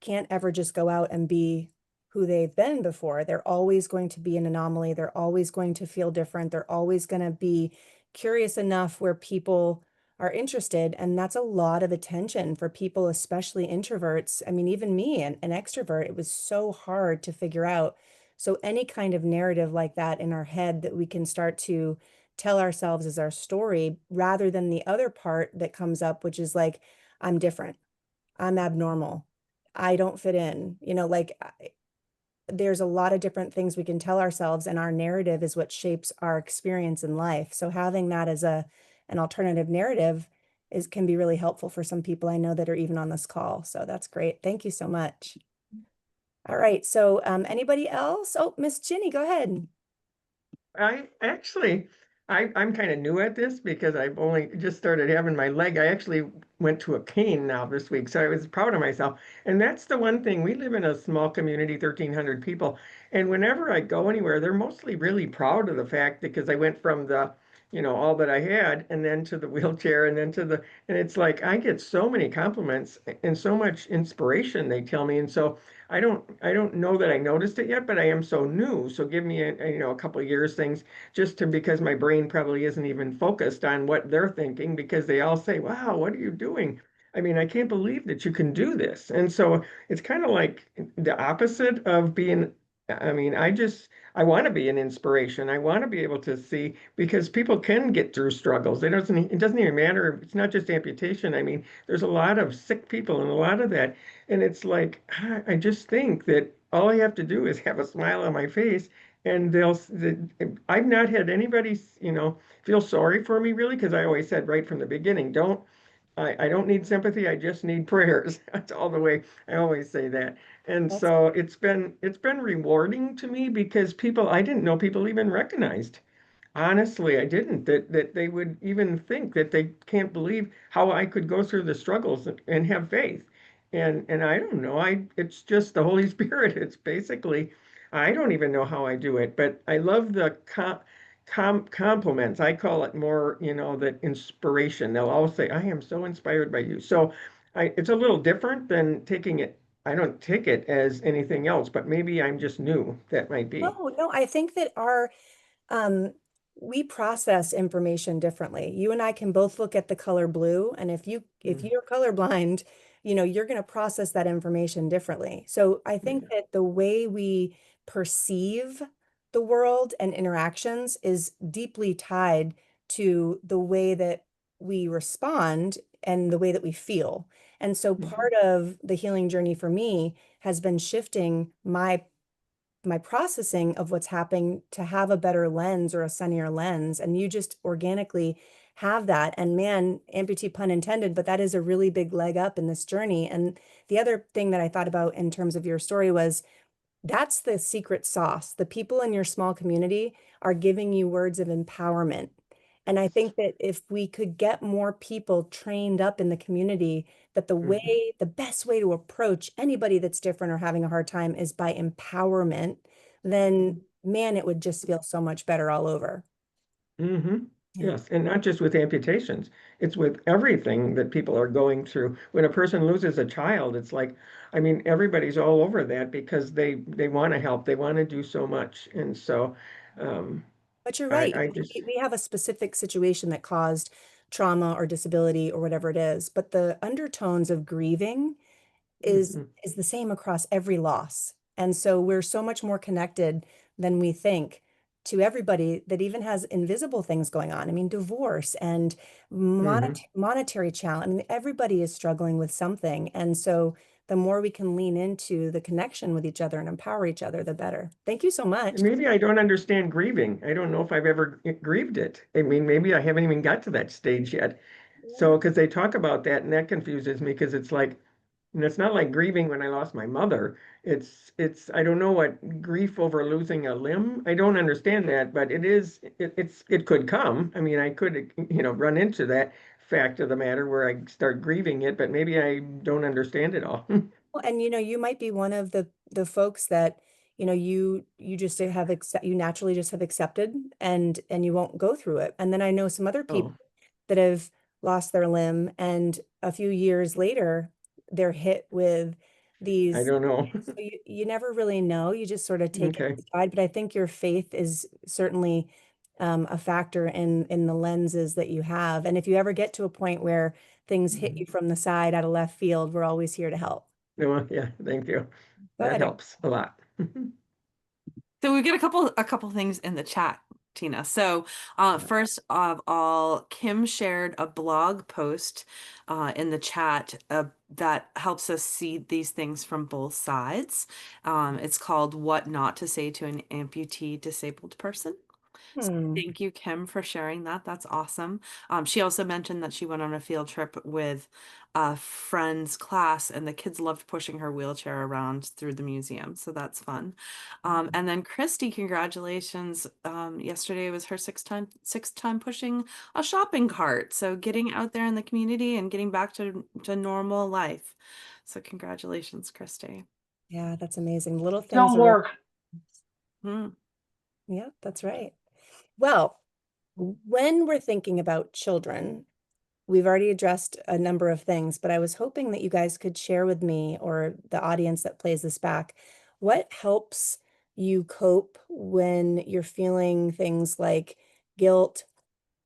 can't ever just go out and be who they've been before. They're always going to be an anomaly. They're always going to feel different. They're always going to be curious enough where people are interested. And that's a lot of attention for people, especially introverts. I mean, even me, an extrovert, it was so hard to figure out. So any kind of narrative like that in our head that we can start to tell ourselves as our story rather than the other part that comes up, which is like, I'm different, I'm abnormal, I don't fit in, there's a lot of different things we can tell ourselves, and our narrative is what shapes our experience in life. So having that as an alternative narrative can be really helpful for some people I know that are even on this call. So that's great. Thank you so much. All right. So anybody else? Oh, Miss Ginny, go ahead. I actually, I'm kind of new at this because I've only just started having my leg. I actually went to a cane now this week, so I was proud of myself. And that's the one thing. We live in a small community, 1,300 people, and whenever I go anywhere, they're mostly really proud of the fact because I went from all that I had, and then to the wheelchair, and then and it's like I get so many compliments and so much inspiration they tell me, and so I don't know that I noticed it yet, but I am so new. So give me a couple of years things because my brain probably isn't even focused on what they're thinking because they all say, "Wow, what are you doing?" I mean, I can't believe that you can do this. And so it's kind of like the opposite of being, I mean, I want to be an inspiration. I want to be able to see because people can get through struggles. It doesn't even matter. It's not just amputation. I mean, there's a lot of sick people and a lot of that. And it's like, I just think that all I have to do is have a smile on my face, and I've not had anybody, feel sorry for me really, because I always said right from the beginning, I don't need sympathy, I just need prayers. That's all the way I always say that. And That's so it's been rewarding to me because I didn't know people even recognized. Honestly, I didn't, that they would even think that they can't believe how I could go through the struggles and have faith. And I don't know, it's just the Holy Spirit. It's basically, I don't even know how I do it, but I love the compliments. I call it more, that inspiration. They'll all say, I am so inspired by you. So it's a little different than taking it. I don't take it as anything else, but maybe I'm just new. That might be. no, I think that um, we process information differently. You and I can both look at the color blue, and if Mm, you're colorblind, you're going to process that information differently. So I think yeah. that the way we perceive the world and interactions is deeply tied to the way that we respond and the way that we feel. And so Mhm. part of the healing journey for me has been shifting my processing of what's happening to have a better lens or a sunnier lens. And you just organically have that. And man, amputee pun intended, but that is a really big leg up in this journey. And the other thing that I thought about in terms of your story was that's the secret sauce. The people in your small community are giving you words of empowerment. And I think that if we could get more people trained up in the community, that Mhm. the best way to approach anybody that's different or having a hard time is by empowerment, then man, it would just feel so much better all over. Hmm. Yeah. Yes, and not just with amputations. It's with everything that people are going through. When a person loses a child, it's like, I mean, everybody's all over that because they want to help. They want to do so much. And so um, But you're I right. I just We have a specific situation that caused trauma or disability or whatever it is, but the undertones of grieving is mhm, is the same across every loss. And so we're so much more connected than we think to everybody that even has invisible things going on. I mean, divorce and mhm. monetary challenge. I mean, everybody is struggling with something. And so the more we can lean into the connection with each other and empower each other, the better. Thank you so much. Maybe I don't understand grieving. I don't know if I've ever grieved it. I mean, maybe I haven't even got to that stage yet. Yeah. So, because they talk about that, and that confuses me because it's like, and it's not like grieving when I lost my mother. I don't know what grief over losing a limb. I don't understand that, but it could come. I mean, I could, run into that fact of the matter where I start grieving it, but maybe I don't understand it all. Well, and you might be one of the folks that, you just have you naturally just have accepted and you won't go through it. And then I know some other people Oh, that have lost their limb and a few years later they're hit with I these don't know. so you never really know. You just sort of take it Okay. in stride. But I think your faith is certainly a factor in the lenses that you have. And if you ever get to a point where things hit you Mhm. from the side out of left field, we're always here to help. No, yeah, thank you. Go That ahead. helps a lot. So we get a couple things in the chat, Tina. So first of all, Kim shared a blog post in the chat that helps us see these things from both sides. It's called "What Not to Say to an Amputee Disabled Person." So Hmm. thank you, Kim, for sharing that. That's awesome. She also mentioned that she went on a field trip with a friend's class, and the kids loved pushing her wheelchair around through the museum. So that's fun. And then Christy, congratulations. Yesterday was her sixth time pushing a shopping cart. So getting out there in the community and getting back to normal life. So congratulations, Christy. Yeah, that's amazing. Little things Don't are really, work. Hmm. yeah, that's right. Well, when we're thinking about children, we've already addressed a number of things, but I was hoping that you guys could share with me or the audience that plays this back, what helps you cope when you're feeling things like guilt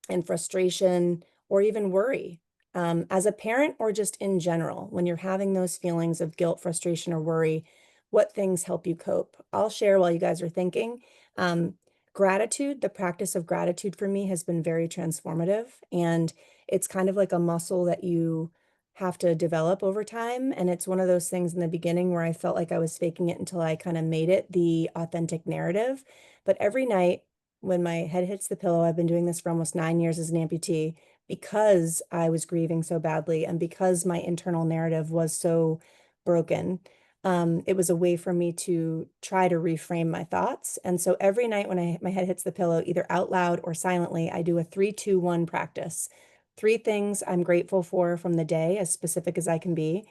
and frustration or even worry as a parent or just in general, when you're having those feelings of guilt, frustration, or worry, what things help you cope? I'll share while you guys are thinking. Um, Gratitude, the practice of gratitude for me has been very transformative. And it's kind of like a muscle that you have to develop over time. And it's one of those things in the beginning where I felt like I was faking it until I kind of made it the authentic narrative. But every night when my head hits the pillow, I've been doing this for almost 9 years as an amputee because I was grieving so badly and because my internal narrative was so broken. It was a way for me to try to reframe my thoughts. And so every night when my head hits the pillow, either out loud or silently, I do a 3-2-1 practice. 3 things I'm grateful for from the day, as specific as I can be.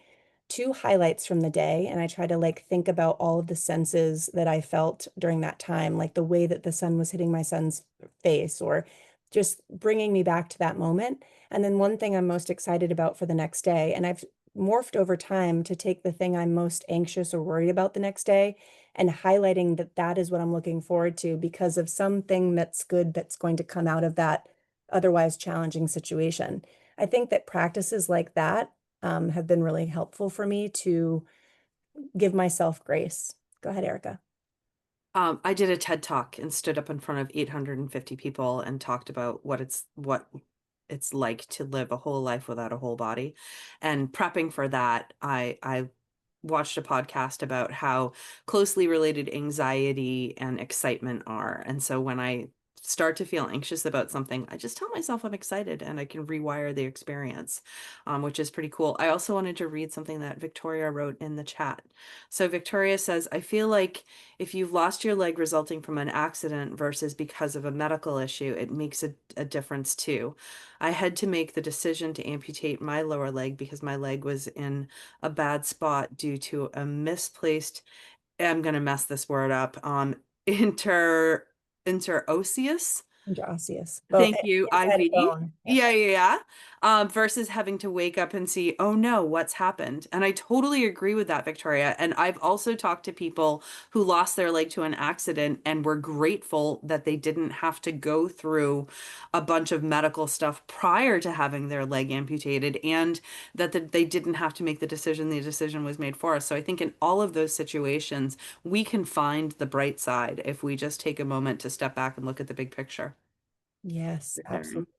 2 highlights from the day, and I try to like think about all of the senses that I felt during that time, like the way that the sun was hitting my son's face, or just bringing me back to that moment. And then 1 thing I'm most excited about for the next day, and I've morphed over time to take the thing I'm most anxious or worried about the next day and highlighting that that is what I'm looking forward to because of something that's good that's going to come out of that otherwise challenging situation. I think that practices like that have been really helpful for me to give myself grace. Go ahead, Erica. I did a TED Talk and stood up in front of 850 people and talked about what it's like to live a whole life without a whole body. And prepping for that, I watched a podcast about how closely related anxiety and excitement are. And so when I start to feel anxious about something, I just tell myself I'm excited and I can rewire the experience, which is pretty cool. I also wanted to read something that Victoria wrote in the chat. So Victoria says, I feel like if you've lost your leg resulting from an accident versus because of a medical issue, it makes a difference too. I had to make the decision to amputate my lower leg because my leg was in a bad spot due to a misplaced, I'm going to mess this word up, interosseous. Osseous. Thank you, Inside a IV. bone. Yeah. Versus having to wake up and see, oh no, what's happened? And I totally agree with that, Victoria. And I've also talked to people who lost their leg to an accident and were grateful that they didn't have to go through a bunch of medical stuff prior to having their leg amputated and that they didn't have to make the decision was made for us. So I think in all of those situations, we can find the bright side if we just take a moment to step back and look at the big picture. Yes, Very. absolutely.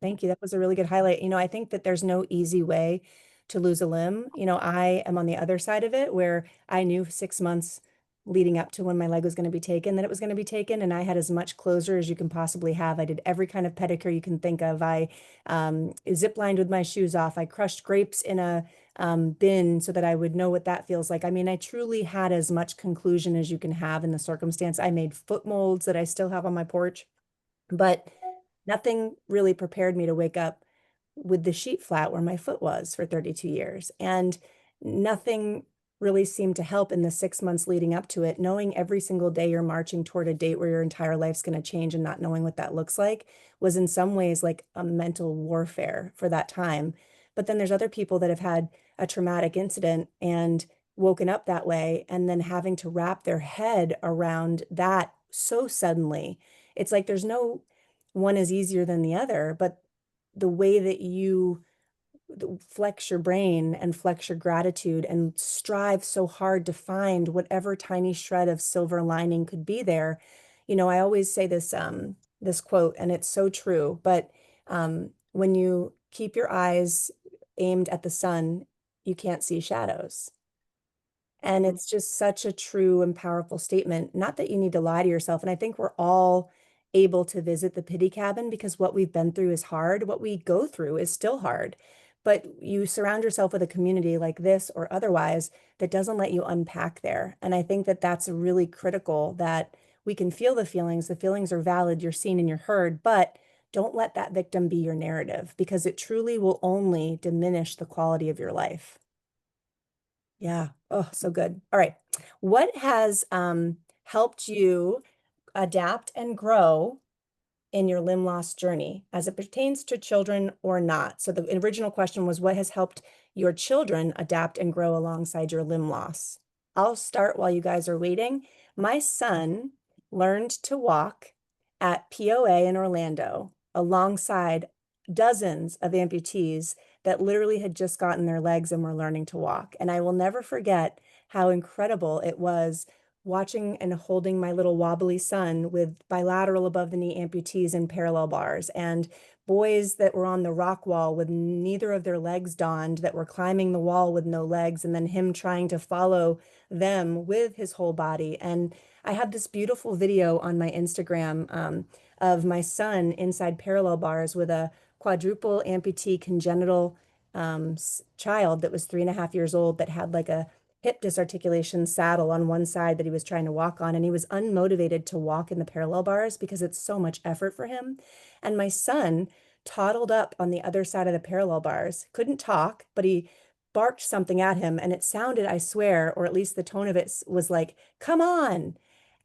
Thank you. That was a really good highlight. I think that there's no easy way to lose a limb. I am on the other side of it where I knew 6 months leading up to when my leg was going to be taken that it was going to be taken, and I had as much closure as you can possibly have. I did every kind of pedicure you can think of. I zip lined with my shoes off. I crushed grapes in a bin so that I would know what that feels like. I mean, I truly had as much conclusion as you can have in the circumstance. I made foot molds that I still have on my porch. But nothing really prepared me to wake up with the sheet flat where my foot was for 32 years. And nothing really seemed to help in the 6 months leading up to it. Knowing every single day you're marching toward a date where your entire life's going to change and not knowing what that looks like was in some ways like a mental warfare for that time. But then there's other people that have had a traumatic incident and woken up that way and then having to wrap their head around that so suddenly. It's like there's no one is easier than the other, but the way that you flex your brain and flex your gratitude and strive so hard to find whatever tiny shred of silver lining could be there. I always say this quote, and it's so true, but when you keep your eyes aimed at the sun, you can't see shadows. And it's just such a true and powerful statement. Not that you need to lie to yourself. And I think we're all able to visit the pity cabin because what we've been through is hard. What we go through is still hard. But you surround yourself with a community like this or otherwise that doesn't let you unpack there. And I think that that's really critical that we can feel the feelings. The feelings are valid. You're seen and you're heard, but don't let that victim be your narrative because it truly will only diminish the quality of your life. Yeah. Oh, so good. All right. What has helped you adapt and grow in your limb loss journey as it pertains to children or not? So the original question was, what has helped your children adapt and grow alongside your limb loss? I'll start while you guys are waiting. My son learned to walk at POA in Orlando alongside dozens of amputees that literally had just gotten their legs and were learning to walk. And I will never forget how incredible it was watching and holding my little wobbly son with bilateral above the knee amputees and parallel bars and boys that were on the rock wall with neither of their legs donned, that were climbing the wall with no legs, and then him trying to follow them with his whole body. And I have this beautiful video on my Instagram of my son inside parallel bars with a quadruple amputee congenital child that was 3.5 years old, that had like a hip disarticulation saddle on one side that he was trying to walk on. And he was unmotivated to walk in the parallel bars because it's so much effort for him. And my son toddled up on the other side of the parallel bars, couldn't talk, but he barked something at him. And it sounded, I swear, or at least the tone of it was like, come on.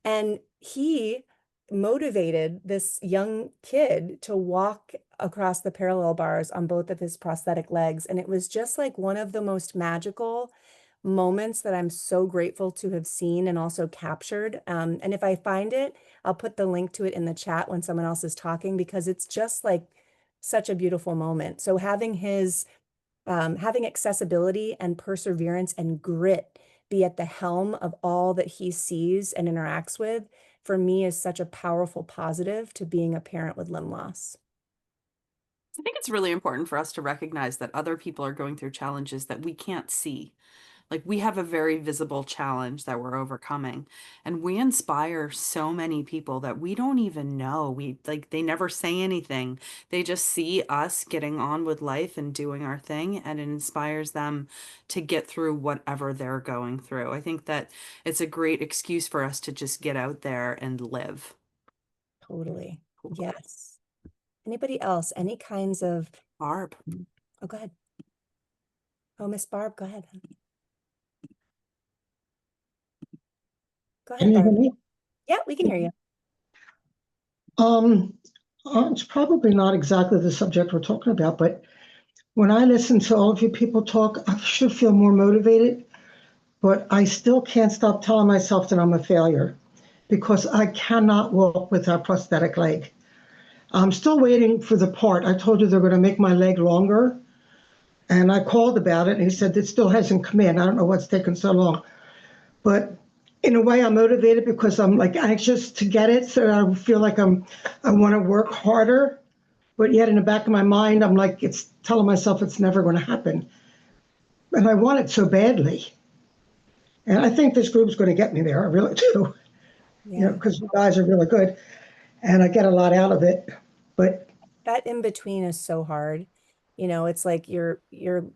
And he motivated this young kid to walk across the parallel bars on both of his prosthetic legs. And it was just like one of the most magical moments that I'm so grateful to have seen and also captured. And if I find it, I'll put the link to it in the chat when someone else is talking, because it's just like such a beautiful moment. So having accessibility and perseverance and grit be at the helm of all that he sees and interacts with, for me, is such a powerful positive to being a parent with limb loss. I think it's really important for us to recognize that other people are going through challenges that we can't see. Like, we have a very visible challenge that we're overcoming, and we inspire so many people that we don't even know. They never say anything. They just see us getting on with life and doing our thing, and it inspires them to get through whatever they're going through. I think that it's a great excuse for us to just get out there and live. Totally. Yes. Anybody else? Any kinds of... Barb. Oh, go ahead. Oh, Miss Barb, go ahead. Go Can ahead, you hear Barb. me? Yeah, we can hear you. It's probably not exactly the subject we're talking about, but when I listen to all of you people talk, I should feel more motivated, but I still can't stop telling myself that I'm a failure because I cannot walk with a prosthetic leg. I'm still waiting for the part. I told you they're going to make my leg longer, and I called about it, and he said it still hasn't come in. I don't know what's taken so long, but in a way, I'm motivated because I'm like anxious to get it. So I feel like I want to work harder, but yet in the back of my mind, I'm like, it's telling myself it's never going to happen. And I want it so badly. And I think this group's going to get me there. I really do. You know, Yeah. because you guys are really good and I get a lot out of it. But That in between is so hard. You know, it's like you're well,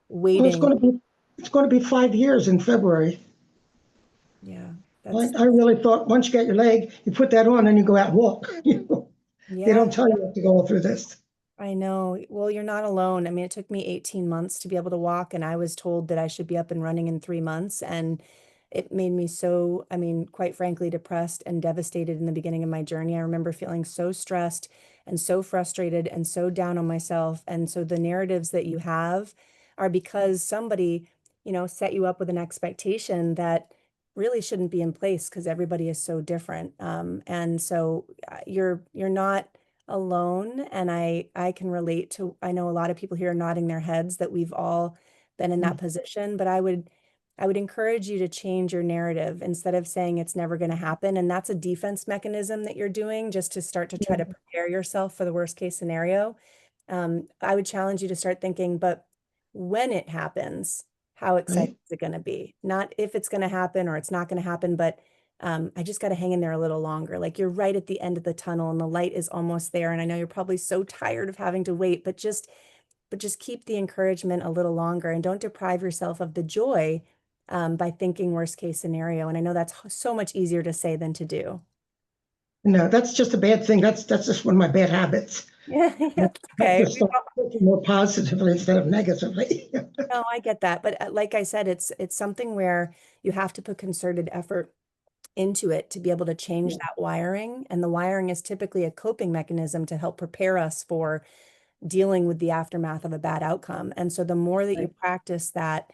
waiting. it's going to be 5 years in February. Yeah, I really thought once you get your leg, you put that on and you go out and walk. You know, they don't yeah. tell you to go through this. I know. Well, you're not alone. I mean, it took me 18 months to be able to walk, and I was told that I should be up and running in 3 months. And it made me so, I mean, quite frankly, depressed and devastated in the beginning of my journey. I remember feeling so stressed and so frustrated and so down on myself. And so the narratives that you have are because somebody, set you up with an expectation that really shouldn't be in place because everybody is so different. And so you're not alone, and I can relate to, I know a lot of people here are nodding their heads that we've all been in that position, but I would encourage you to change your narrative instead of saying it's never going to happen. And that's a defense mechanism that you're doing just to start to try to prepare yourself for the worst case scenario. I would challenge you to start thinking, but when it happens, how exciting Right? is it going to be? Not if it's going to happen or it's not going to happen, but I just got to hang in there a little longer. Like, you're right at the end of the tunnel and the light is almost there. And I know you're probably so tired of having to wait, but just keep the encouragement a little longer and don't deprive yourself of the joy by thinking worst case scenario. And I know that's so much easier to say than to do. No, that's just a bad thing. That's just one of my bad habits. Yeah, I that's have okay. to start thinking more positively instead of negatively. No, I get that. But like I said, it's something where you have to put concerted effort into it to be able to change that wiring. And the wiring is typically a coping mechanism to help prepare us for dealing with the aftermath of a bad outcome. And so the more that you practice that,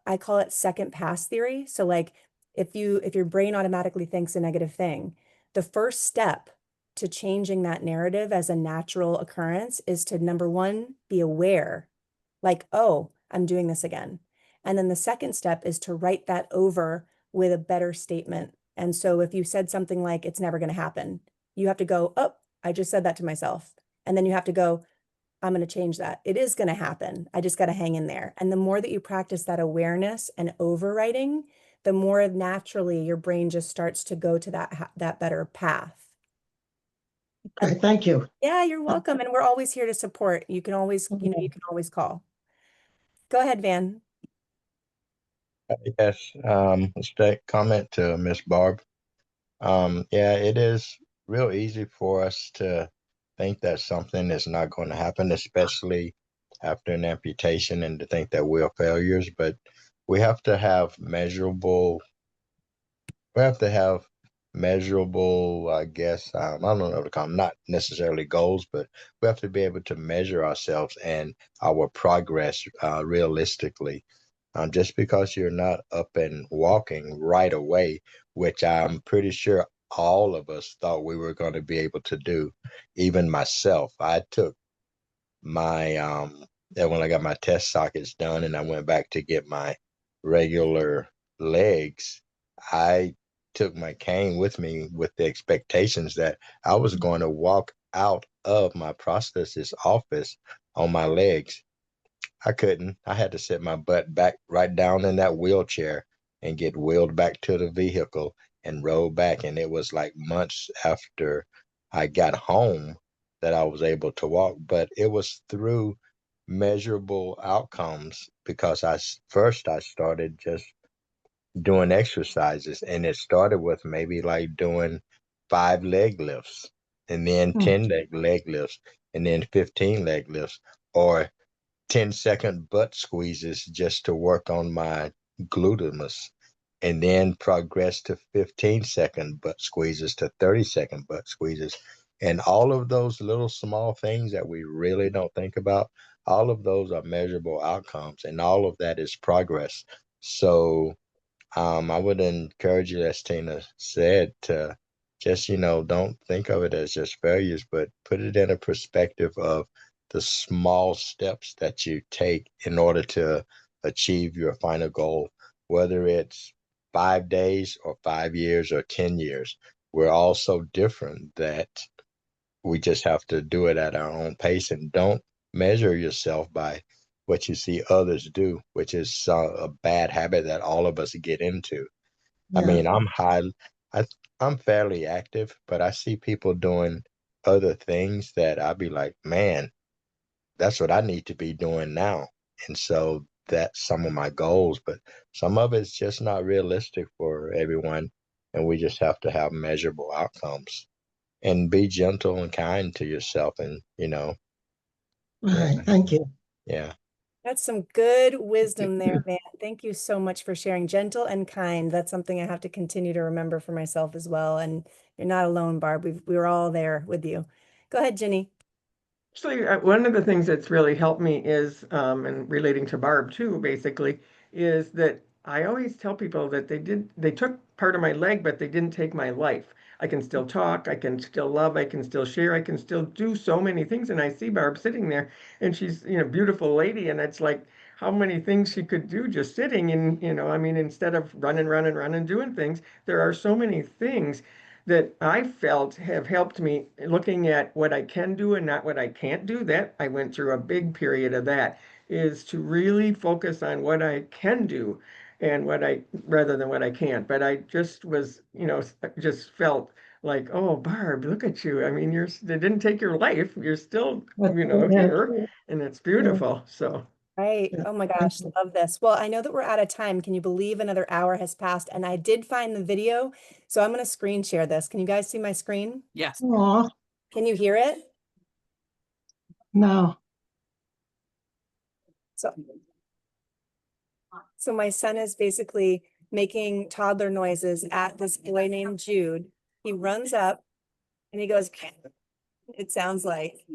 I call it second pass theory. So like, if your brain automatically thinks a negative thing, the first step to changing that narrative as a natural occurrence is to, number one, be aware, like, oh, I'm doing this again. And then the second step is to write that over with a better statement. And so if you said something like, it's never going to happen, you have to go, oh, I just said that to myself. And then you have to go, I'm going to change that. It is going to happen. I just got to hang in there. And the more that you practice that awareness and overwriting, the more naturally your brain just starts to go to that better path. Okay, thank you. Yeah, you're welcome. And we're always here to support. You can always, you can always call. Go ahead, Van. Yes, just a comment to Miss Barb. Yeah, it is real easy for us to think that something is not going to happen, especially after an amputation, and to think that we're failures. But we have to have measurable, I guess, I don't know what to call them, not necessarily goals, but we have to be able to measure ourselves and our progress realistically. Just because you're not up and walking right away, which I'm pretty sure all of us thought we were going to be able to do, even myself. I took my when I got my test sockets done and I went back to get my regular legs, I took my cane with me with the expectations that I was going to walk out of my prosthetist office on my legs. I couldn't. I had to sit my butt back right down in that wheelchair and get wheeled back to the vehicle and roll back. And it was like months after I got home that I was able to walk. But it was through measurable outcomes because first I started just doing exercises, and it started with maybe like doing 5 leg lifts and then 10 leg lifts and then 15 leg lifts, or 10-second butt squeezes just to work on my gluteus, and then progress to 15-second butt squeezes to 30-second butt squeezes. And all of those little small things that we really don't think about, all of those are measurable outcomes, and all of that is progress. So I would encourage you, as Tina said, to just, don't think of it as just failures, but put it in a perspective of the small steps that you take in order to achieve your final goal, whether it's 5 days or 5 years or 10 years. We're all so different that we just have to do it at our own pace, and don't measure yourself by what you see others do, which is a bad habit that all of us get into. I Yeah. mean, I'm fairly active, but I see people doing other things that I'd be like, man, that's what I need to be doing now. And so that's some of my goals, but some of it's just not realistic for everyone. And we just have to have measurable outcomes and be gentle and kind to yourself. And, All right, thank you. yeah. That's some good wisdom there, Van. Thank you so much for sharing. Gentle and kind. That's something I have to continue to remember for myself as well. And you're not alone, Barb. We were all there with you. Go ahead, Ginny. Actually, one of the things that's really helped me is, and relating to Barb too, basically, is that I always tell people that they took part of my leg, but they didn't take my life. I can still talk, I can still love, I can still share, I can still do so many things. And I see Barb sitting there, and she's, beautiful lady, and it's like how many things she could do just sitting. And, I mean, instead of running, doing things, there are so many things that I felt have helped me looking at what I can do and not what I can't do. That I went through a big period of that, is to really focus on what I can do and rather than what I can't. But I just was, just felt like, oh, Barb, look at you. I mean, they didn't take your life. You're still, here, and it's beautiful. So. Right. Oh my gosh, love this. Well, I know that we're out of time. Can you believe another hour has passed? And I did find the video, so I'm going to screen share this. Can you guys see my screen? Yes. Aw, Can you hear it? no. So my son is basically making toddler noises at this boy named Jude. He runs up and he goes, it sounds like.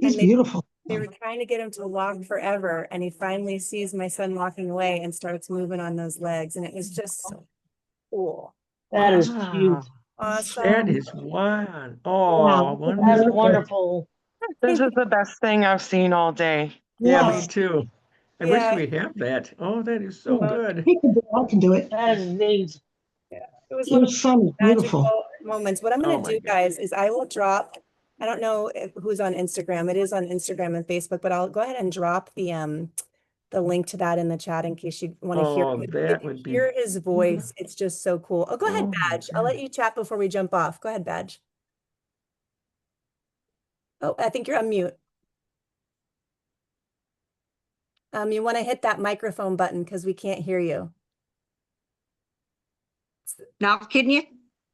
He's And beautiful. they were trying to get him to walk forever, and he finally sees my son walking away and starts moving on those legs, and it was just so cool. That is Wow. cute. Awesome. That is one. Wow, Oh, That's wonderful. wonderful. This is the best thing I've seen all day. Yeah, me Yes. too. I wish we have that. Oh, that is so good. He can do it. I can do it. That is neat. It was one Your of the son is beautiful. magical moments. What I'm Oh going to my do, God. guys, is I will drop I don't know who's on Instagram. It is on Instagram and Facebook, but I'll go ahead and drop the link to that in the chat in case you want to hear. Oh, If that you would be. hear his voice, it's just so cool. Oh, go ahead, Oh my Badge. I'll let God. you chat before we jump off. Go ahead, Badge. Oh, I think you're on mute. You want to hit that microphone button because we can't hear you. Now, can you?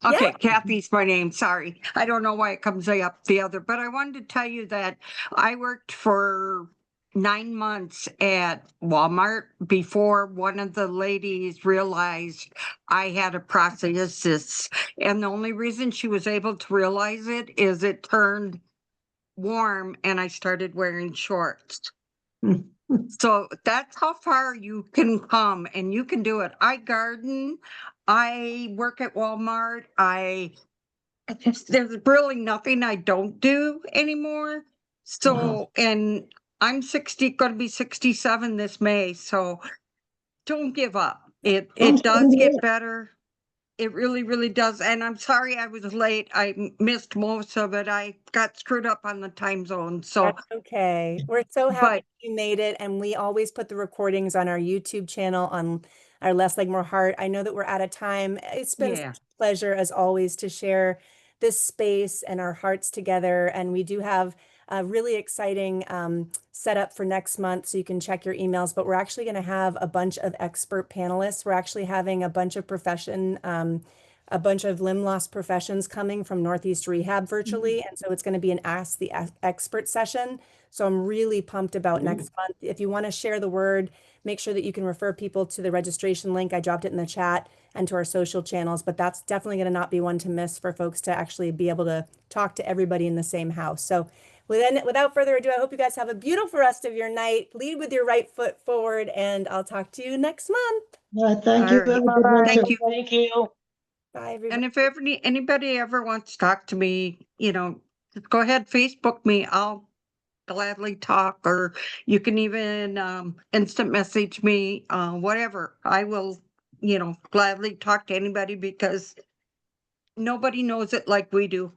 Yeah. Okay, Kathy's my name. Sorry. I don't know why it comes up the other, but I wanted to tell you that I worked for 9 months at Walmart before one of the ladies realized I had a prosthesis. And the only reason she was able to realize it is it turned warm and I started wearing shorts. So that's how far you can come and you can do it. I garden. I work at Walmart. There's really nothing I don't do anymore. So, and I'm 60, going to be 67 this May. So don't give up. I'm It does 78. get better. It really, really does. And I'm sorry I was late. I missed most of it. I got screwed up on the time zone. So, That's okay. We're so happy but you made it, and we always put the recordings on our YouTube channel on our Less Like More Heart. I know that we're out of time. It's been yeah. such a pleasure as always to share this space and our hearts together. And we do have a really exciting setup for next month, so you can check your emails. But we're actually going to have a bunch of expert panelists. We're actually having a bunch of a bunch of limb loss professions coming from Northeast Rehab virtually. And so it's going to be an Ask the Expert session. So I'm really pumped about next month. If you want to share the word, make sure that you can refer people to the registration link. I dropped it in the chat and to our social channels, but that's definitely going to not be one to miss for folks to actually be able to talk to everybody in the same house. So without further ado, I hope you guys have a beautiful rest of your night. Lead with your right foot forward, and I'll talk to you next month. Thank you. All right. Have a good one, Thank too. you. Thank you. Bye, everybody. And if anybody ever wants to talk to me, just go ahead, Facebook me. I'll gladly talk, or you can even instant message me, whatever. I will, gladly talk to anybody because nobody knows it like we do.